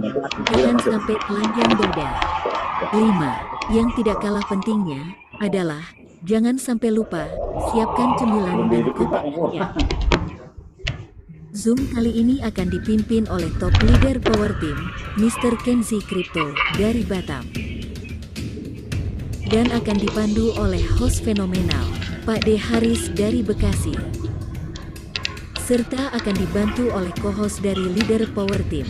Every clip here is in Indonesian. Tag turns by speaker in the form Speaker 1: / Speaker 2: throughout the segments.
Speaker 1: Jangan sampai telanjang dada. 5. Yang tidak kalah pentingnya adalah jangan sampai lupa siapkan cemilan dan kopi siap. Zoom kali ini akan dipimpin oleh top leader Power Team, Mr. Kenzi Crypto dari Batam. Dan akan dipandu oleh host fenomenal, Pak D. Haris dari Bekasi. Serta akan dibantu oleh co-host dari leader Power Team.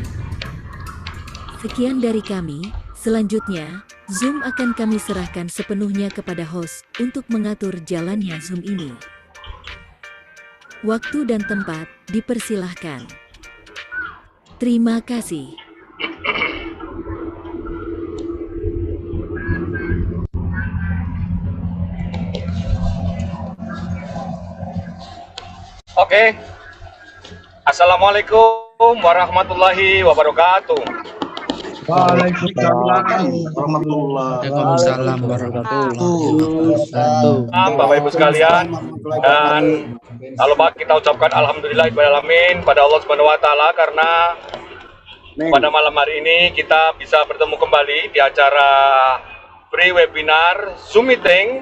Speaker 1: Sekian dari kami, selanjutnya, Zoom akan kami serahkan sepenuhnya kepada host untuk mengatur jalannya Zoom ini. Waktu dan tempat dipersilahkan. Terima kasih.
Speaker 2: Oke. Assalamualaikum warahmatullahi wabarakatuh.
Speaker 3: Waalaikumsalam warahmatullahi wabarakatuh.
Speaker 2: Bapak Ibu sekalian, dan tak lupa kita ucapkan alhamdulillahirobbilalamin pada Allah Subhanahu wa taala karena pada malam hari ini kita bisa bertemu kembali di acara free webinar Zoom meeting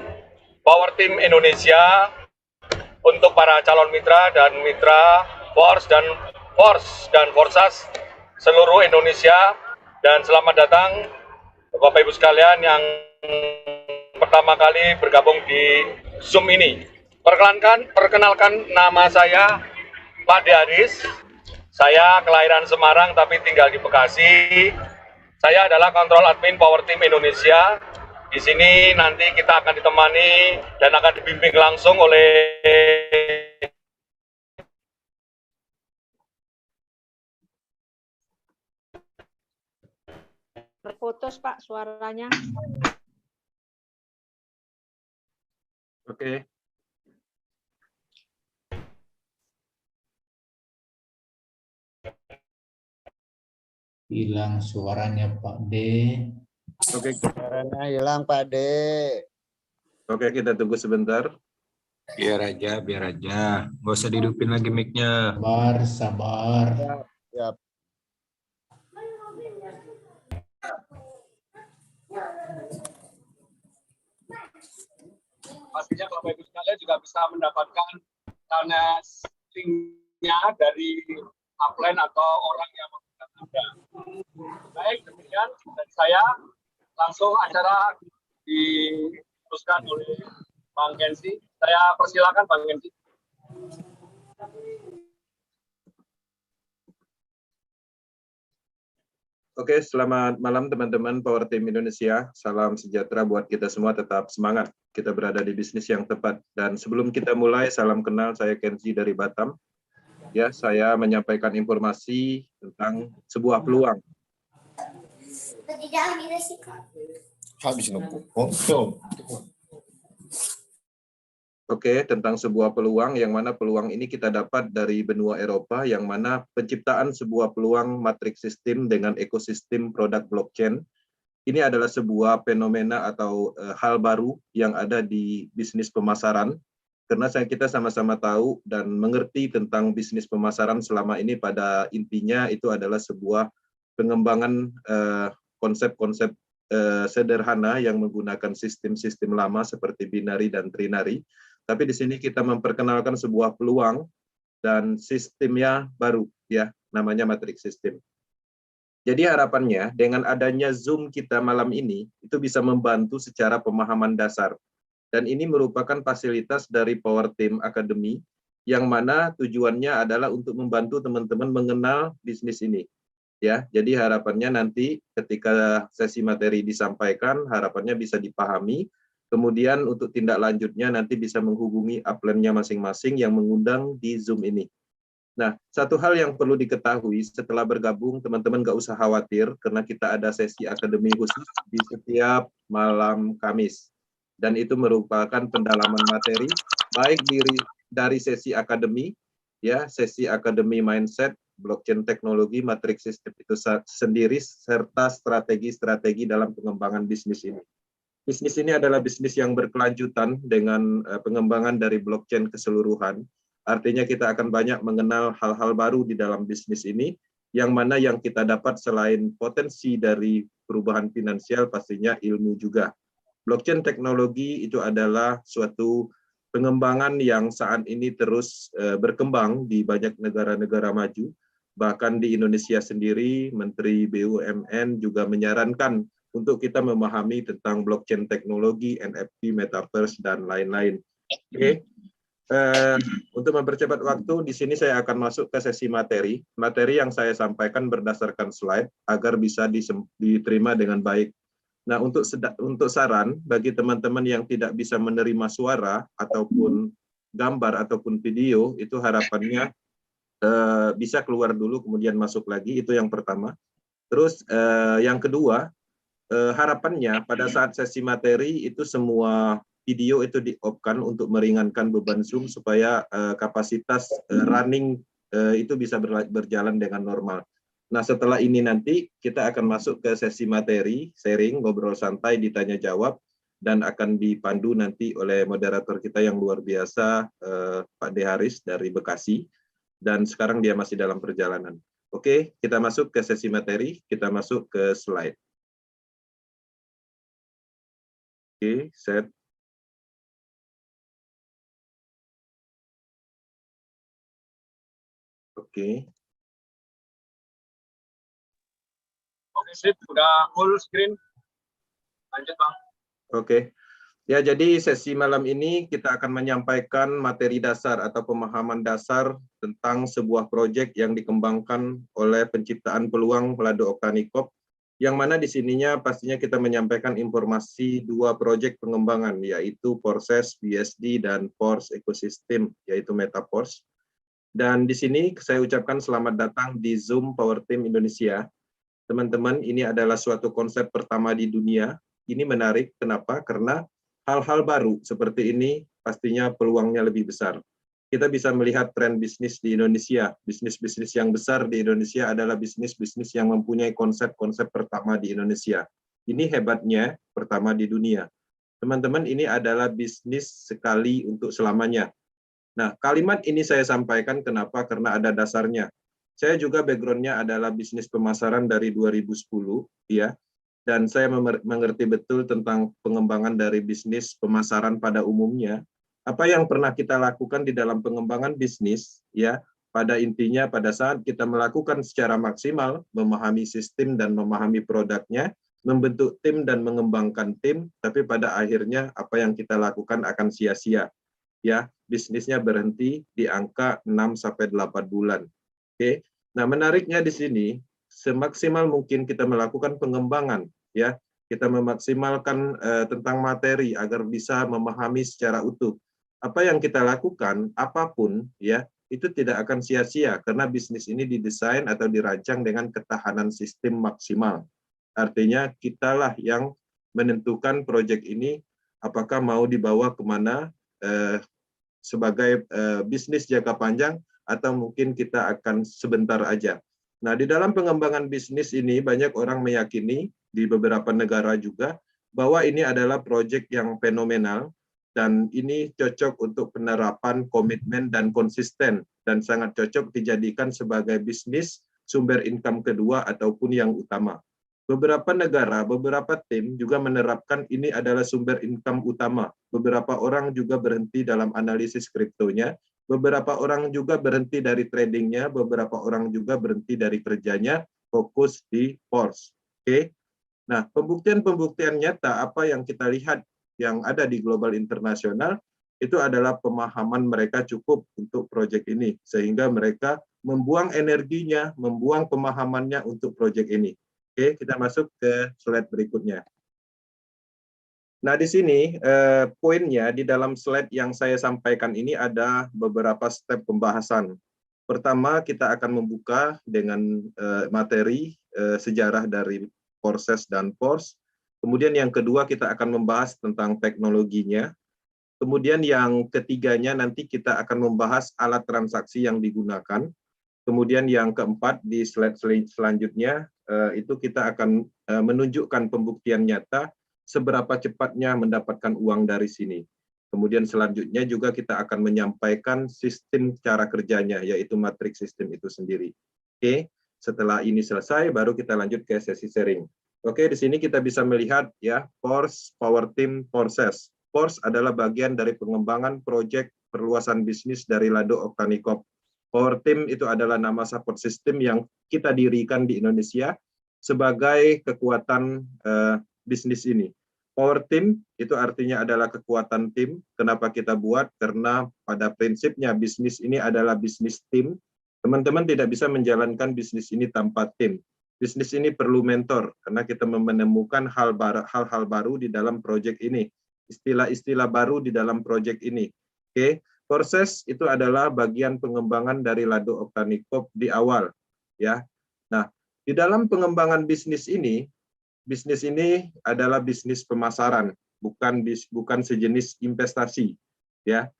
Speaker 2: Power Team Indonesia untuk para calon mitra dan mitra Force dan Forsas seluruh Indonesia. Dan selamat datang Bapak Ibu sekalian yang pertama kali bergabung di Zoom ini. Perkenalkan nama saya Pak D. Haris. Saya kelahiran Semarang tapi tinggal di Bekasi. Saya adalah kontrol admin Power Team Indonesia. Di sini nanti kita akan ditemani dan akan dibimbing langsung oleh
Speaker 4: Terputus Pak suaranya.
Speaker 2: Oke.
Speaker 3: Hilang suaranya Pak D.
Speaker 5: Oke, suaranya hilang Pak D. Oke, kita tunggu sebentar.
Speaker 6: Biar aja. Nggak usah dihidupin lagi mic-nya.
Speaker 3: Sabar.
Speaker 5: Ya.
Speaker 2: Pastinya Bapak Ibu sekalian juga bisa mendapatkan dana linknya dari upline atau orang yang menggunakan Anda. Baik, demikian dari saya. Langsung acara diteruskan oleh Bang Kenzi. Saya persilakan Bang Kenzi.
Speaker 5: Oke, selamat malam teman-teman Power Team Indonesia. Salam sejahtera buat kita semua, tetap semangat. Kita berada di bisnis yang tepat. Dan sebelum kita mulai, salam kenal, saya Kenzi dari Batam. Ya, saya menyampaikan informasi tentang sebuah peluang. Oke, tentang sebuah peluang yang mana peluang ini kita dapat dari benua Eropa, yang mana penciptaan sebuah peluang matriks sistem dengan ekosistem produk blockchain. Ini adalah sebuah fenomena atau hal baru yang ada di bisnis pemasaran, karena kita sama-sama tahu dan mengerti tentang bisnis pemasaran selama ini pada intinya itu adalah sebuah pengembangan konsep-konsep sederhana yang menggunakan sistem-sistem lama seperti binary dan trinary. Tapi di sini kita memperkenalkan sebuah peluang dan sistemnya baru, ya, namanya matrix system. Jadi harapannya dengan adanya Zoom kita malam ini, itu bisa membantu secara pemahaman dasar. Dan ini merupakan fasilitas dari Power Team Academy, yang mana tujuannya adalah untuk membantu teman-teman mengenal bisnis ini. Ya, jadi harapannya nanti ketika sesi materi disampaikan, harapannya bisa dipahami. Kemudian untuk tindak lanjutnya nanti bisa menghubungi upline-nya masing-masing yang mengundang di Zoom ini. Nah, satu hal yang perlu diketahui setelah bergabung, teman-teman nggak usah khawatir karena kita ada sesi akademi khusus di setiap malam Kamis. Dan itu merupakan pendalaman materi, baik dari sesi akademi, ya, sesi akademi mindset, blockchain teknologi, matrix system itu sendiri, serta strategi-strategi dalam pengembangan bisnis ini. Bisnis ini adalah bisnis yang berkelanjutan dengan pengembangan dari blockchain keseluruhan. Artinya kita akan banyak mengenal hal-hal baru di dalam bisnis ini, yang mana yang kita dapat selain potensi dari perubahan finansial pastinya ilmu juga. Blockchain teknologi itu adalah suatu pengembangan yang saat ini terus berkembang di banyak negara-negara maju. Bahkan di Indonesia sendiri, Menteri BUMN juga menyarankan untuk kita memahami tentang blockchain teknologi, NFT, metaverse, dan lain-lain. Oke. Untuk mempercepat waktu, di sini saya akan masuk ke sesi materi. Materi yang saya sampaikan berdasarkan slide agar bisa diterima dengan baik. Nah, untuk saran bagi teman-teman yang tidak bisa menerima suara ataupun gambar ataupun video, itu harapannya bisa keluar dulu kemudian masuk lagi, itu yang pertama. Terus yang kedua, harapannya pada saat sesi materi itu semua video itu di-off-kan untuk meringankan beban Zoom supaya kapasitas running itu bisa berjalan dengan normal. Nah, setelah ini nanti kita akan masuk ke sesi materi, sharing, ngobrol santai, ditanya jawab, dan akan dipandu nanti oleh moderator kita yang luar biasa, Pak De Haris dari Bekasi. Dan sekarang dia masih dalam perjalanan. Oke, kita masuk ke sesi materi, kita masuk ke slide. Oke, set. Oke.
Speaker 2: Oke, sip, udah full screen. Lanjut, Bang.
Speaker 5: Oke. Ya, jadi sesi malam ini kita akan menyampaikan materi dasar atau pemahaman dasar tentang sebuah proyek yang dikembangkan oleh penciptaan peluang Lado Oktanikop, yang mana di sininya pastinya kita menyampaikan informasi dua proyek pengembangan, yaitu Porses BSD dan Pors Ecosystem, yaitu Metaverse. Dan di sini saya ucapkan selamat datang di Zoom Power Team Indonesia. Teman-teman, ini adalah suatu konsep pertama di dunia. Ini menarik, kenapa? Karena hal-hal baru seperti ini pastinya peluangnya lebih besar. Kita bisa melihat tren bisnis di Indonesia. Bisnis-bisnis yang besar di Indonesia adalah bisnis-bisnis yang mempunyai konsep-konsep pertama di Indonesia. Ini hebatnya, pertama di dunia. Teman-teman, ini adalah bisnis sekali untuk selamanya. Nah, kalimat ini saya sampaikan kenapa? Karena ada dasarnya. Saya juga background-nya adalah bisnis pemasaran dari 2010, ya. Dan saya mengerti betul tentang pengembangan dari bisnis pemasaran pada umumnya. Apa yang pernah kita lakukan di dalam pengembangan bisnis, ya, pada intinya pada saat kita melakukan secara maksimal, memahami sistem dan memahami produknya, membentuk tim dan mengembangkan tim, tapi pada akhirnya apa yang kita lakukan akan sia-sia. Ya, bisnisnya berhenti di angka 6-8 bulan. Oke. Nah, menariknya di sini, semaksimal mungkin kita melakukan pengembangan, ya, kita memaksimalkan tentang materi agar bisa memahami secara utuh. Apa yang kita lakukan, apapun, ya, itu tidak akan sia-sia karena bisnis ini didesain atau dirancang dengan ketahanan sistem maksimal. Artinya kitalah yang menentukan proyek ini apakah mau dibawa kemana sebagai bisnis jangka panjang atau mungkin kita akan sebentar aja. Nah, di dalam pengembangan bisnis ini banyak orang meyakini di beberapa negara juga bahwa ini adalah proyek yang fenomenal dan ini cocok untuk penerapan komitmen dan konsisten dan sangat cocok dijadikan sebagai bisnis sumber income kedua ataupun yang utama. Beberapa negara, beberapa tim juga menerapkan ini adalah sumber income utama. Beberapa orang juga berhenti dalam analisis kriptonya, beberapa orang juga berhenti dari tradingnya, beberapa orang juga berhenti dari kerjanya, fokus di Pors. Oke. Nah, pembuktian-pembuktian nyata apa yang kita lihat yang ada di global internasional itu adalah pemahaman mereka cukup untuk proyek ini, sehingga mereka membuang energinya, membuang pemahamannya untuk proyek ini. Oke, kita masuk ke slide berikutnya. Nah, di sini poinnya di dalam slide yang saya sampaikan ini ada beberapa step pembahasan. Pertama, kita akan membuka dengan materi sejarah dari Porses dan Pors. Kemudian yang kedua kita akan membahas tentang teknologinya. Kemudian yang ketiganya nanti kita akan membahas alat transaksi yang digunakan. Kemudian yang keempat di slide selanjutnya itu kita akan menunjukkan pembuktian nyata seberapa cepatnya mendapatkan uang dari sini. Kemudian selanjutnya juga kita akan menyampaikan sistem cara kerjanya, yaitu matriks sistem itu sendiri. Oke, setelah ini selesai, baru kita lanjut ke sesi sharing. Oke, di sini kita bisa melihat ya, PORS, Power Team, Process. PORS adalah bagian dari pengembangan proyek perluasan bisnis dari Lado Octanicorp. Power Team itu adalah nama support system yang kita dirikan di Indonesia sebagai kekuatan bisnis ini. Power Team itu artinya adalah kekuatan tim. Kenapa kita buat? Karena pada prinsipnya bisnis ini adalah bisnis tim. Teman-teman tidak bisa menjalankan bisnis ini tanpa tim. Bisnis ini perlu mentor, karena kita menemukan hal-hal baru di dalam proyek ini. Istilah-istilah baru di dalam proyek ini. Oke, proses itu adalah bagian pengembangan dari Lado Octanicorp di awal. Ya, nah di dalam pengembangan bisnis ini adalah bisnis pemasaran, bukan sejenis investasi. Ya,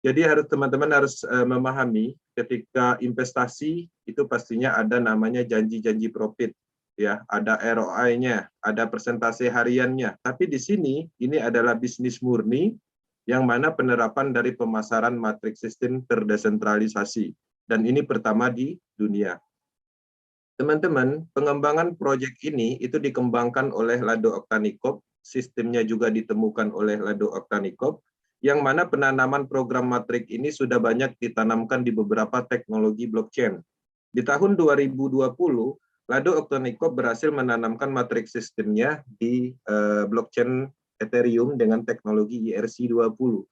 Speaker 5: jadi teman-teman harus memahami ketika investasi itu pastinya ada namanya janji-janji profit, ya, ada ROI-nya, ada persentase hariannya. Tapi di sini ini adalah bisnis murni yang mana penerapan dari pemasaran matriks sistem terdesentralisasi, dan ini pertama di dunia. Teman-teman, pengembangan proyek ini itu dikembangkan oleh Lado Octanicorp, sistemnya juga ditemukan oleh Lado Octanicorp, yang mana penanaman program matrik ini sudah banyak ditanamkan di beberapa teknologi blockchain. Di tahun 2020, Lado Octanicorp berhasil menanamkan matrik sistemnya di blockchain Ethereum dengan teknologi ERC20.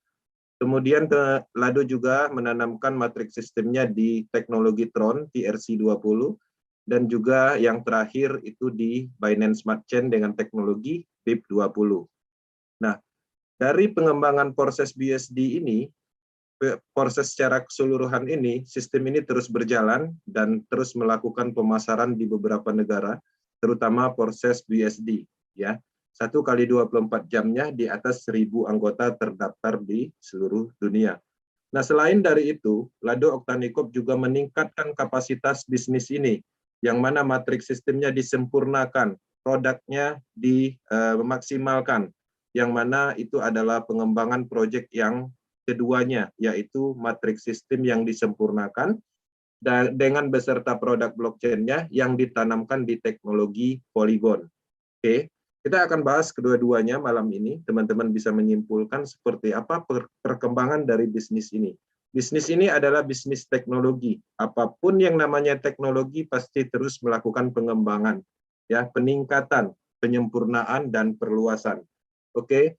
Speaker 5: Kemudian Lado juga menanamkan matrik sistemnya di teknologi Tron, ERC20, dan juga yang terakhir itu di Binance Smart Chain dengan teknologi BIP20. Nah, dari pengembangan proses BUSD ini, proses secara keseluruhan ini, sistem ini terus berjalan dan terus melakukan pemasaran di beberapa negara, terutama proses BUSD. Ya, 1 kali 24 jamnya di atas 1.000 anggota terdaftar di seluruh dunia. Nah, selain dari itu, Lado Octanicorp juga meningkatkan kapasitas bisnis ini, yang mana matriks sistemnya disempurnakan, produknya dimaksimalkan, yang mana itu adalah pengembangan proyek yang keduanya, yaitu matriks sistem yang disempurnakan dengan beserta produk blockchain-nya yang ditanamkan di teknologi Polygon. Oke, kita akan bahas kedua-duanya malam ini. Teman-teman bisa menyimpulkan seperti apa perkembangan dari bisnis ini. Bisnis ini adalah bisnis teknologi. Apapun yang namanya teknologi pasti terus melakukan pengembangan, ya, peningkatan, penyempurnaan, dan perluasan. Oke,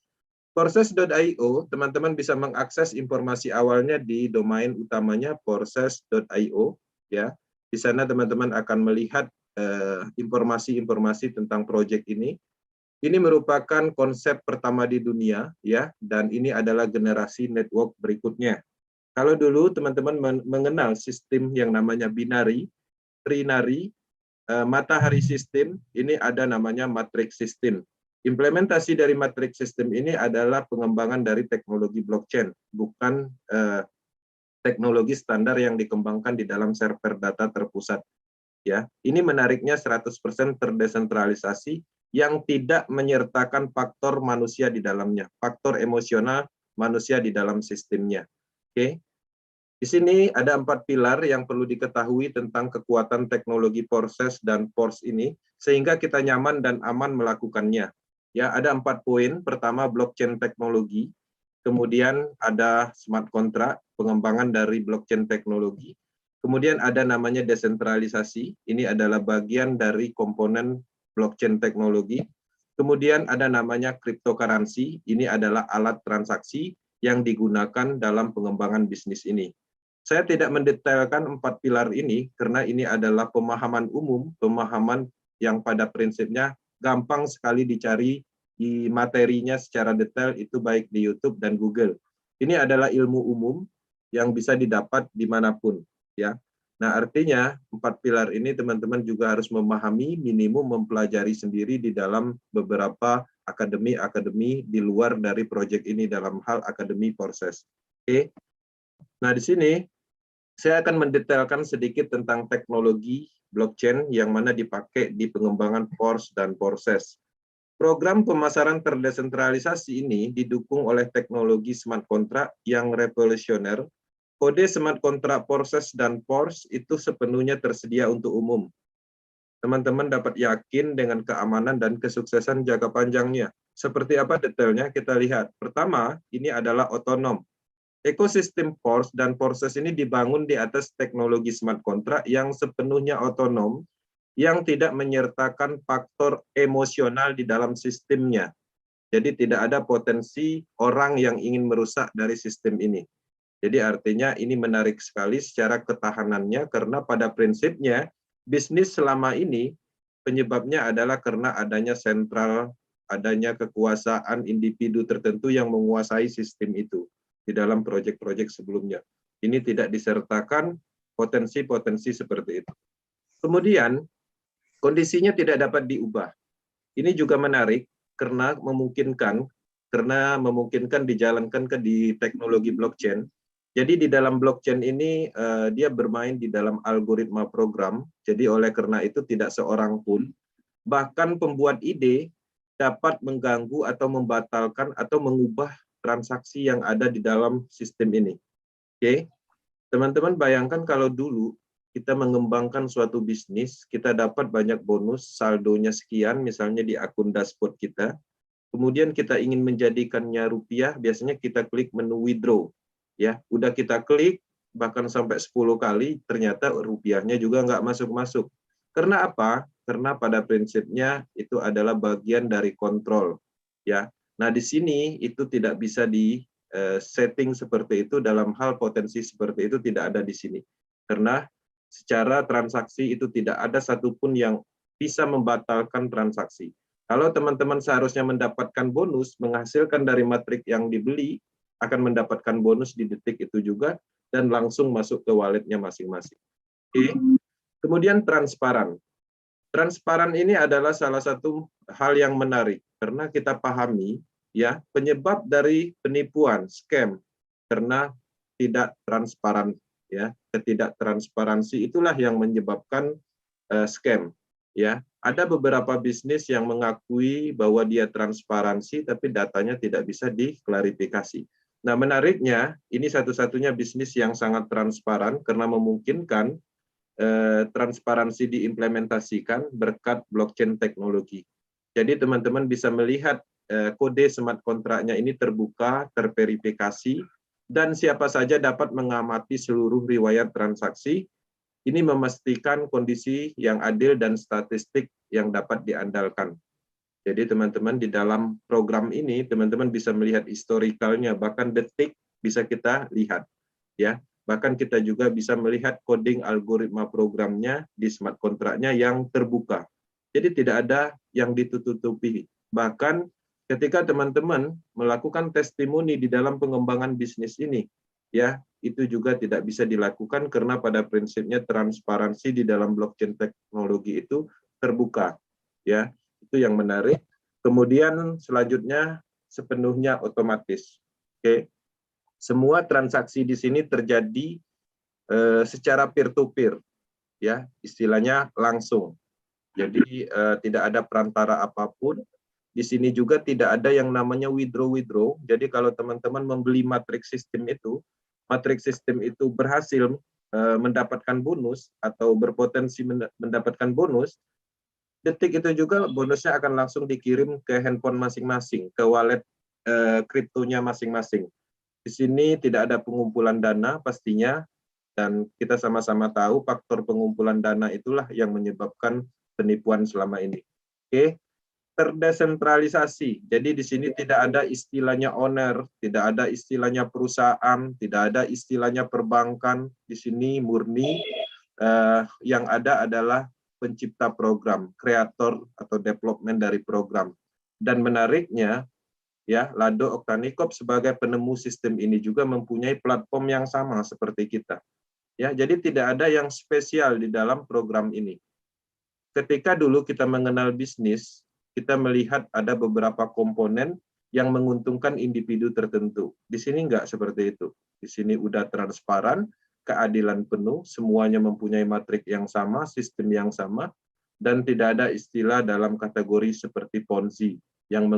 Speaker 5: Porses.io, teman-teman bisa mengakses informasi awalnya di domain utamanya porses.io, ya. Di sana teman-teman akan melihat informasi-informasi tentang proyek ini. Ini merupakan konsep pertama di dunia, ya, dan ini adalah generasi network berikutnya. Kalau dulu teman-teman mengenal sistem yang namanya binary, trinary, matahari sistem, ini ada namanya matrix system. Implementasi dari matrix system ini adalah pengembangan dari teknologi blockchain, bukan teknologi standar yang dikembangkan di dalam server data terpusat. Ya, ini menariknya 100% terdesentralisasi yang tidak menyertakan faktor manusia di dalamnya, faktor emosional manusia di dalam sistemnya. Oke. Di sini ada 4 pilar yang perlu diketahui tentang kekuatan teknologi proses dan PORS ini, sehingga kita nyaman dan aman melakukannya. Ya, ada 4 poin. Pertama, blockchain teknologi. Kemudian ada smart contract, pengembangan dari blockchain teknologi. Kemudian ada namanya desentralisasi. Ini adalah bagian dari komponen blockchain teknologi. Kemudian ada namanya cryptocurrency. Ini adalah alat transaksi yang digunakan dalam pengembangan bisnis ini. Saya tidak mendetailkan 4 pilar ini karena ini adalah pemahaman umum, pemahaman yang pada prinsipnya gampang sekali dicari di materinya secara detail, itu baik di YouTube dan Google. Ini adalah ilmu umum yang bisa didapat dimanapun, ya. Nah, artinya 4 pilar ini teman-teman juga harus memahami, minimum mempelajari sendiri di dalam beberapa akademi-akademi di luar dari proyek ini dalam hal akademi proses. Oke. Nah, di sini saya akan mendetailkan sedikit tentang teknologi blockchain yang mana dipakai di pengembangan PORS dan proses. Program pemasaran terdesentralisasi ini didukung oleh teknologi smart contract yang revolusioner. Kode smart contract proses dan PORS itu sepenuhnya tersedia untuk umum. teman-teman dapat yakin dengan keamanan dan kesuksesan jangka panjangnya. Seperti apa detailnya kita lihat. Pertama, ini adalah otonom. Ekosistem Force dan Forces ini dibangun di atas teknologi smart contract yang sepenuhnya otonom, yang tidak menyertakan faktor emosional di dalam sistemnya. Jadi tidak ada potensi orang yang ingin merusak dari sistem ini. Jadi artinya ini menarik sekali secara ketahanannya, karena pada prinsipnya bisnis selama ini penyebabnya adalah karena adanya sentral, adanya kekuasaan individu tertentu yang menguasai sistem itu di dalam proyek-proyek sebelumnya. Ini tidak disertakan potensi-potensi seperti itu. Kemudian kondisinya tidak dapat diubah. Ini juga menarik karena memungkinkan dijalankan di teknologi blockchain. Jadi di dalam blockchain ini dia bermain di dalam algoritma program. Jadi oleh karena itu tidak seorang pun, bahkan pembuat ide, dapat mengganggu atau membatalkan atau mengubah transaksi yang ada di dalam sistem ini. Oke, teman-teman bayangkan kalau dulu kita mengembangkan suatu bisnis, kita dapat banyak bonus, saldonya sekian, misalnya di akun dashboard kita. Kemudian kita ingin menjadikannya rupiah, biasanya kita klik menu withdraw. Ya, udah kita klik bahkan sampai 10 kali, ternyata rupiahnya juga nggak masuk-masuk. Karena apa? Karena pada prinsipnya itu adalah bagian dari kontrol. Ya, nah di sini itu tidak bisa di setting seperti itu, dalam hal potensi seperti itu tidak ada di sini. Karena secara transaksi itu tidak ada satupun yang bisa membatalkan transaksi. Kalau teman-teman seharusnya mendapatkan bonus, menghasilkan dari matrik yang dibeli, akan mendapatkan bonus di detik itu juga, dan langsung masuk ke walletnya masing-masing. Oke. Kemudian transparan. Transparan ini adalah salah satu hal yang menarik, karena kita pahami ya penyebab dari penipuan, scam, karena tidak transparan. Ya, ketidaktransparansi itulah yang menyebabkan scam. Ya, ada beberapa bisnis yang mengakui bahwa dia transparansi, tapi datanya tidak bisa diklarifikasi. Nah, menariknya, ini satu-satunya bisnis yang sangat transparan karena memungkinkan transparansi diimplementasikan berkat blockchain teknologi. Jadi teman-teman bisa melihat kode smart kontraknya ini terbuka, terverifikasi, dan siapa saja dapat mengamati seluruh riwayat transaksi. Ini memastikan kondisi yang adil dan statistik yang dapat diandalkan. Jadi teman-teman di dalam program ini teman-teman bisa melihat historikalnya, bahkan detik bisa kita lihat ya. Bahkan kita juga bisa melihat coding algoritma programnya di smart kontraknya yang terbuka. Jadi tidak ada yang ditutupi. Bahkan ketika teman-teman melakukan testimoni di dalam pengembangan bisnis ini, ya, itu juga tidak bisa dilakukan karena pada prinsipnya transparansi di dalam blockchain teknologi itu terbuka. Ya, itu yang menarik. Kemudian selanjutnya sepenuhnya otomatis. Oke. Semua transaksi di sini terjadi secara peer-to-peer, ya, istilahnya langsung. Jadi tidak ada perantara apapun. Di sini juga tidak ada yang namanya withdraw. Jadi kalau teman-teman membeli matrix system itu berhasil mendapatkan bonus atau berpotensi mendapatkan bonus, detik itu juga bonusnya akan langsung dikirim ke handphone masing-masing, ke wallet kriptonya masing-masing. Di sini tidak ada pengumpulan dana pastinya, dan kita sama-sama tahu faktor pengumpulan dana itulah yang menyebabkan penipuan selama ini. Oke, terdesentralisasi. Jadi di sini tidak ada istilahnya owner, tidak ada istilahnya perusahaan, tidak ada istilahnya perbankan. Di sini murni yang ada adalah pencipta program, kreator atau development dari program. Dan menariknya, ya, Lado Oktanikop sebagai penemu sistem ini juga mempunyai platform yang sama seperti kita. Ya, jadi tidak ada yang spesial di dalam program ini. Ketika dulu kita mengenal bisnis, kita melihat ada beberapa komponen yang menguntungkan individu tertentu. Di sini enggak seperti itu. Di sini udah transparan, keadilan penuh, semuanya mempunyai matrik yang sama, sistem yang sama, dan tidak ada istilah dalam kategori seperti Ponzi yang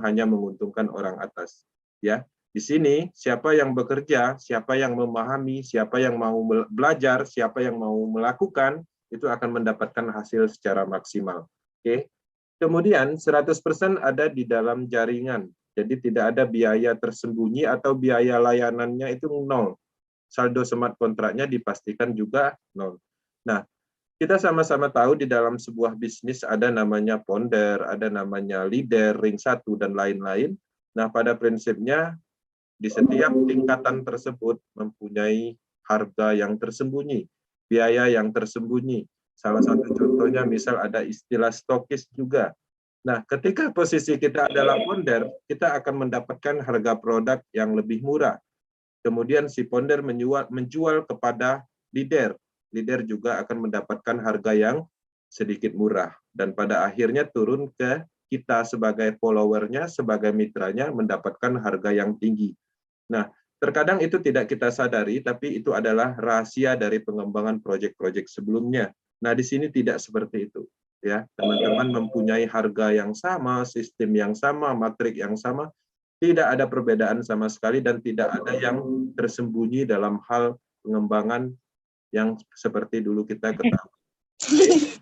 Speaker 5: hanya menguntungkan orang atas. Ya, di sini siapa yang bekerja, siapa yang memahami, siapa yang mau belajar, siapa yang mau melakukan, itu akan mendapatkan hasil secara maksimal. Oke. Kemudian 100% ada di dalam jaringan. Jadi tidak ada biaya tersembunyi atau biaya layanannya itu nol. Saldo smart kontraknya dipastikan juga nol. Nah, kita sama-sama tahu di dalam sebuah bisnis ada namanya founder, ada namanya leader, ring 1, dan lain-lain. Nah, pada prinsipnya di setiap tingkatan tersebut mempunyai harga yang tersembunyi, biaya yang tersembunyi. Salah satu contohnya misal ada istilah stokis juga. Nah, ketika posisi kita adalah founder, kita akan mendapatkan harga produk yang lebih murah. Kemudian si founder menjual kepada leader. Leader juga akan mendapatkan harga yang sedikit murah. Dan pada akhirnya turun ke kita sebagai followernya, sebagai mitranya, mendapatkan harga yang tinggi. Nah, terkadang itu tidak kita sadari, tapi itu adalah rahasia dari pengembangan proyek-proyek sebelumnya. Nah, di sini tidak seperti itu. Ya, teman-teman mempunyai harga yang sama, sistem yang sama, matrik yang sama, tidak ada perbedaan sama sekali dan tidak ada yang tersembunyi dalam hal pengembangan yang seperti dulu kita ketahui.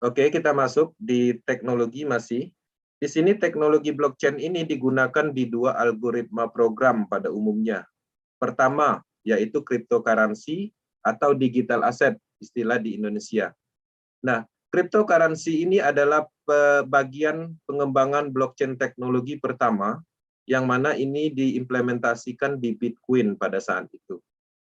Speaker 5: Oke, kita masuk di teknologi masih. Di sini teknologi blockchain ini digunakan di dua algoritma program pada umumnya. Pertama, yaitu cryptocurrency atau digital asset, istilah di Indonesia. Nah, cryptocurrency ini adalah bagian pengembangan blockchain teknologi pertama, yang mana ini diimplementasikan di Bitcoin pada saat itu.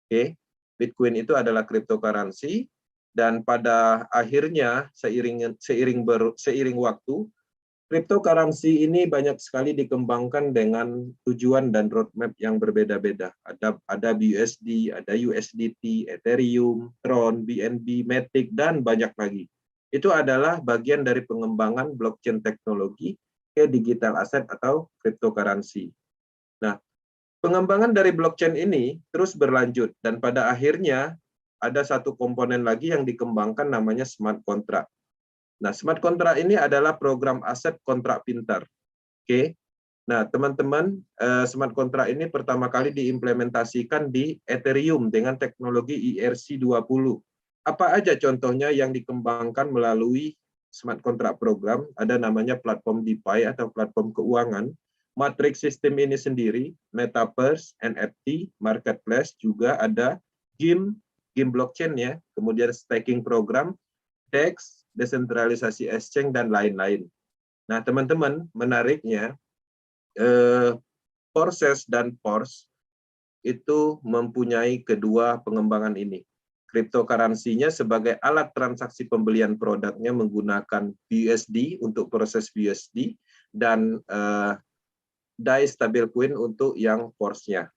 Speaker 5: Oke, Bitcoin itu adalah cryptocurrency, dan pada akhirnya seiring waktu, cryptocurrency ini banyak sekali dikembangkan dengan tujuan dan roadmap yang berbeda-beda. Ada BUSD, ada USDT, Ethereum, Tron, BNB, Matic, dan banyak lagi. Itu adalah bagian dari pengembangan blockchain teknologi ke digital asset atau cryptocurrency. Nah, pengembangan dari blockchain ini terus berlanjut, dan pada akhirnya ada satu komponen lagi yang dikembangkan namanya smart contract. Nah, smart contract ini adalah program aset kontrak pintar. Oke. Nah, teman-teman, smart contract ini pertama kali diimplementasikan di Ethereum dengan teknologi ERC20. Apa aja contohnya yang dikembangkan melalui smart contract program? Ada namanya platform DeFi atau platform keuangan, matrix sistem ini sendiri, metaverse, NFT, marketplace, juga ada game blockchain ya, kemudian staking program, DEX, desentralisasi exchange, dan lain-lain. Nah, teman-teman, menariknya, Porses dan Pors itu mempunyai kedua pengembangan ini. Cryptocurrency-nya sebagai alat transaksi pembelian produknya menggunakan BUSD untuk proses BUSD, dan DAI stablecoin untuk yang Pors-nya.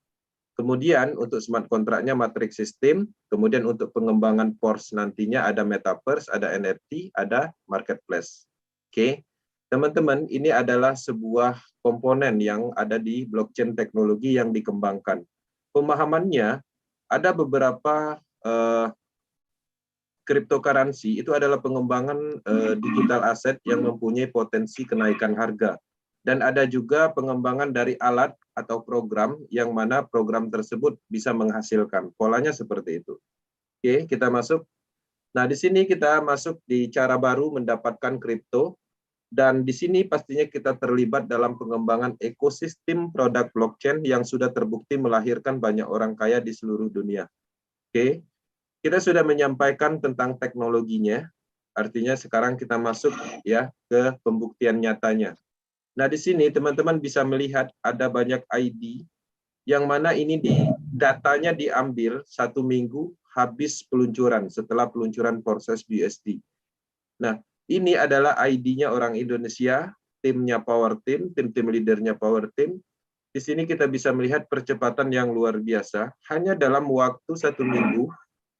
Speaker 5: Kemudian untuk smart kontraknya matrix system, kemudian untuk pengembangan Pors nantinya ada metaverse, ada NFT, ada marketplace. Oke, teman-teman, ini adalah sebuah komponen yang ada di blockchain teknologi yang dikembangkan. Pemahamannya, ada beberapa cryptocurrency itu adalah pengembangan digital asset yang mempunyai potensi kenaikan harga. Dan ada juga pengembangan dari alat atau program yang mana program tersebut bisa menghasilkan. Polanya seperti itu. Oke, kita masuk. Nah, di sini kita masuk di cara baru mendapatkan kripto. Dan di sini pastinya kita terlibat dalam pengembangan ekosistem produk blockchain yang sudah terbukti melahirkan banyak orang kaya di seluruh dunia. Oke, kita sudah menyampaikan tentang teknologinya. Artinya sekarang kita masuk ya ke pembuktian nyatanya. Nah, di sini teman-teman bisa melihat ada banyak ID yang mana ini datanya diambil 1 minggu habis peluncuran, setelah peluncuran proses BUSD. Nah, ini adalah ID-nya orang Indonesia, timnya Power Team, tim leadernya Power Team. Di sini kita bisa melihat percepatan yang luar biasa. Hanya dalam waktu 1 minggu,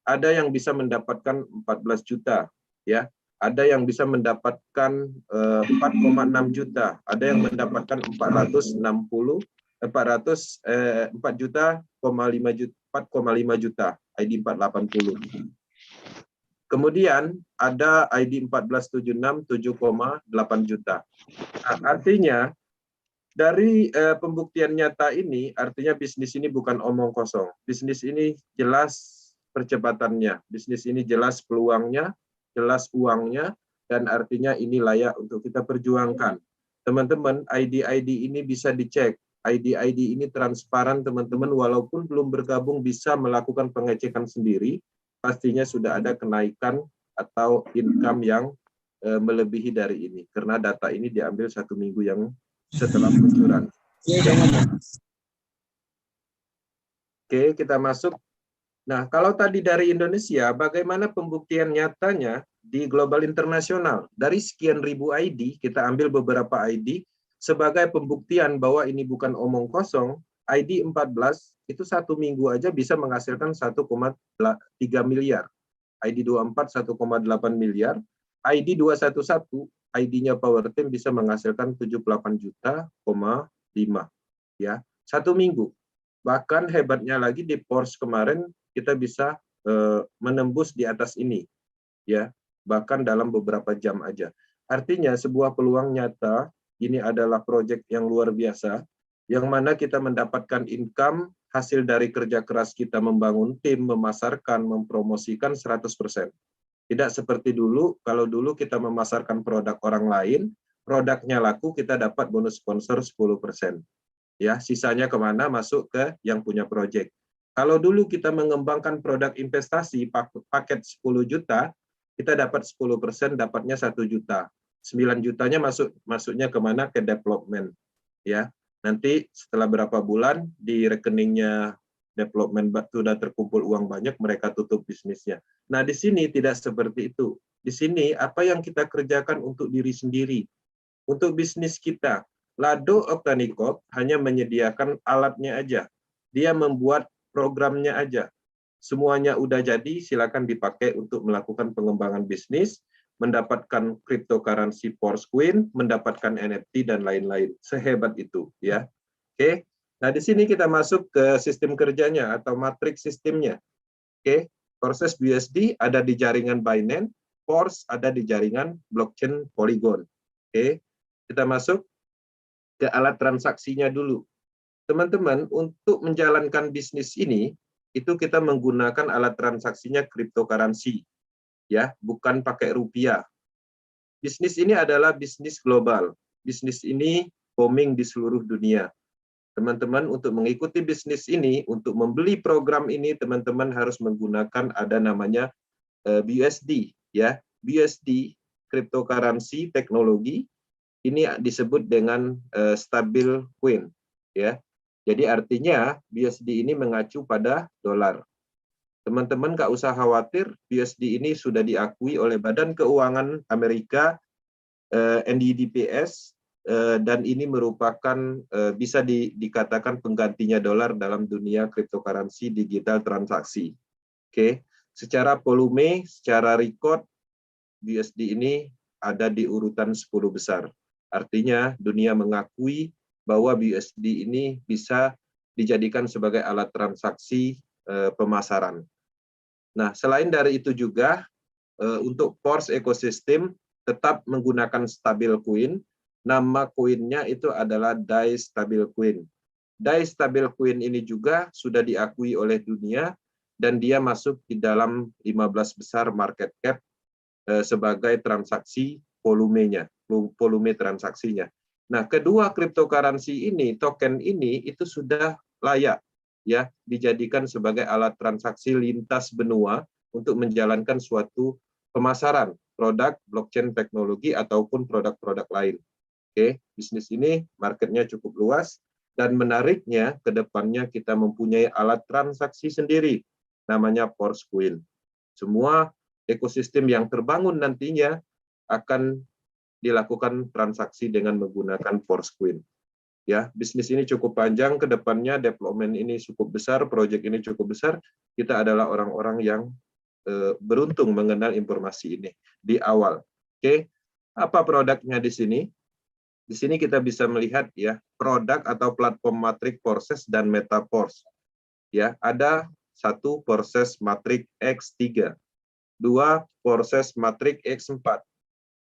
Speaker 5: ada yang bisa mendapatkan 14 juta, ya. Ada yang bisa mendapatkan 4,6 juta, ada yang mendapatkan 4,5 juta, ID 480. Kemudian ada ID 1476 7,8 juta. Nah, artinya dari pembuktian nyata ini, artinya bisnis ini bukan omong kosong. Bisnis ini jelas percepatannya. Bisnis ini jelas peluangnya, jelas uangnya, dan artinya ini layak untuk kita perjuangkan. Teman-teman, ID-ID ini bisa dicek. ID-ID ini transparan, teman-teman, walaupun belum bergabung bisa melakukan pengecekan sendiri, pastinya sudah ada kenaikan atau income yang melebihi dari ini. Karena data ini diambil 1 minggu yang setelah peluncuran. Oke, kita masuk. Nah, kalau tadi dari Indonesia, bagaimana pembuktian nyatanya di global internasional? Dari sekian ribu ID, kita ambil beberapa ID sebagai pembuktian bahwa ini bukan omong kosong. ID 14 itu 1 minggu aja bisa menghasilkan 1,3 miliar. ID 24 1,8 miliar. ID 211 ID-nya Power Team bisa menghasilkan 78 juta, 5 ya. 1 minggu. Bahkan hebatnya lagi di Porsche kemarin kita bisa menembus di atas ini, ya, bahkan dalam beberapa jam aja. Artinya sebuah peluang nyata, ini adalah proyek yang luar biasa, yang mana kita mendapatkan income hasil dari kerja keras kita membangun tim, memasarkan, mempromosikan 100%. Tidak seperti dulu, kalau dulu kita memasarkan produk orang lain, produknya laku, kita dapat bonus sponsor 10%. Ya, sisanya kemana? Masuk ke yang punya proyek. Kalau dulu kita mengembangkan produk investasi paket 10 juta, kita dapat 10%, dapatnya 1 juta. 9 jutanya masuknya kemana? Ke development. Ya, nanti setelah berapa bulan di rekeningnya development sudah terkumpul uang banyak, mereka tutup bisnisnya. Nah, di sini tidak seperti itu. Di sini apa yang kita kerjakan untuk diri sendiri, untuk bisnis kita. Lado Octanicop hanya menyediakan alatnya aja. Dia membuat programnya aja. Semuanya udah jadi, silakan dipakai untuk melakukan pengembangan bisnis, mendapatkan cryptocurrency Porsche Coin, mendapatkan NFT dan lain-lain. Sehebat itu, ya. Oke. Nah, di sini kita masuk ke sistem kerjanya atau matriks sistemnya. Oke. Proses BUSD ada di jaringan Binance, Porsche ada di jaringan blockchain Polygon. Oke. Kita masuk ke alat transaksinya dulu. Teman-teman, untuk menjalankan bisnis ini, itu kita menggunakan alat transaksinya cryptocurrency, ya, bukan pakai rupiah. Bisnis ini adalah bisnis global. Bisnis ini booming di seluruh dunia. Teman-teman, untuk mengikuti bisnis ini, untuk membeli program ini, teman-teman harus menggunakan ada namanya BUSD, ya. BUSD, cryptocurrency teknologi, ini disebut dengan stabil coin, ya. Jadi artinya BUSD ini mengacu pada dolar. Teman-teman nggak usah khawatir, BUSD ini sudah diakui oleh Badan Keuangan Amerika, NDDPS, dan ini merupakan bisa dikatakan penggantinya dolar dalam dunia cryptocurrency digital transaksi. Oke, secara volume, secara record, BUSD ini ada di urutan 10 besar. Artinya dunia mengakui bahwa BUSD ini bisa dijadikan sebagai alat transaksi pemasaran. Nah, selain dari itu juga untuk Porsche ekosistem tetap menggunakan stabil coin. Nama koinnya itu adalah DAI Stabil Coin. DAI Stabil Coin ini juga sudah diakui oleh dunia dan dia masuk di dalam 15 besar market cap sebagai transaksi volumenya, volume transaksinya. Nah, kedua cryptocurrency ini, token ini itu sudah layak ya dijadikan sebagai alat transaksi lintas benua untuk menjalankan suatu pemasaran produk blockchain teknologi ataupun produk-produk lain. Oke, bisnis ini marketnya cukup luas dan menariknya ke depannya kita mempunyai alat transaksi sendiri namanya Porsche Coin. Semua ekosistem yang terbangun nantinya akan dilakukan transaksi dengan menggunakan Porsche Coin. Ya, bisnis ini cukup panjang ke depannya, development ini cukup besar, proyek ini cukup besar. Kita adalah orang-orang yang beruntung mengenal informasi ini di awal. Oke, apa produknya di sini? Di sini kita bisa melihat ya produk atau platform Matrix Porsche dan Meta Porsche. Ya, ada satu Porsche Matrix X3, dua Porsche Matrix X4,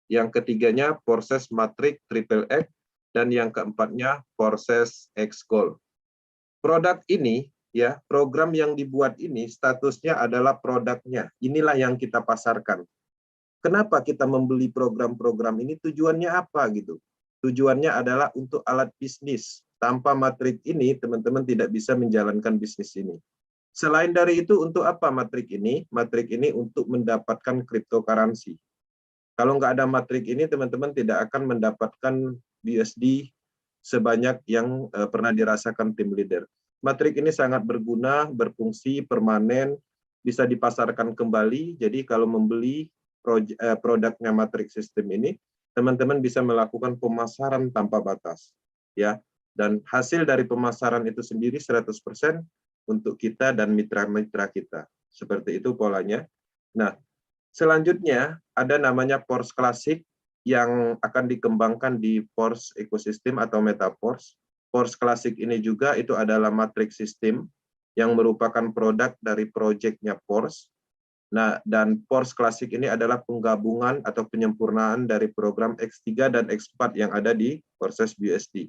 Speaker 5: yang ketiganya Porsche Matrix Triple X, dan yang keempatnya Porsche X Gold. Produk ini ya, program yang dibuat ini statusnya adalah produknya. Inilah yang kita pasarkan. Kenapa kita membeli program-program ini? Tujuannya apa gitu? Tujuannya adalah untuk alat bisnis. Tanpa matrik ini, teman-teman tidak bisa menjalankan bisnis ini. Selain dari itu, untuk apa matrik ini? Matrik ini untuk mendapatkan cryptocurrency. Kalau nggak ada matrik ini, teman-teman tidak akan mendapatkan BUSD sebanyak yang pernah dirasakan tim leader. Matrik ini sangat berguna, berfungsi, permanen, bisa dipasarkan kembali. Jadi kalau membeli produknya matrik sistem ini, teman-teman bisa melakukan pemasaran tanpa batas. Ya, dan hasil dari pemasaran itu sendiri 100% untuk kita dan mitra-mitra kita. Seperti itu polanya. Nah, selanjutnya ada namanya Pors Classic yang akan dikembangkan di Pors Ecosystem atau Metapors. Pors Classic ini juga itu adalah matrix system yang merupakan produk dari proyeknya Pors. Nah, dan Pors Classic ini adalah penggabungan atau penyempurnaan dari program X3 dan X4 yang ada di proses BUSD.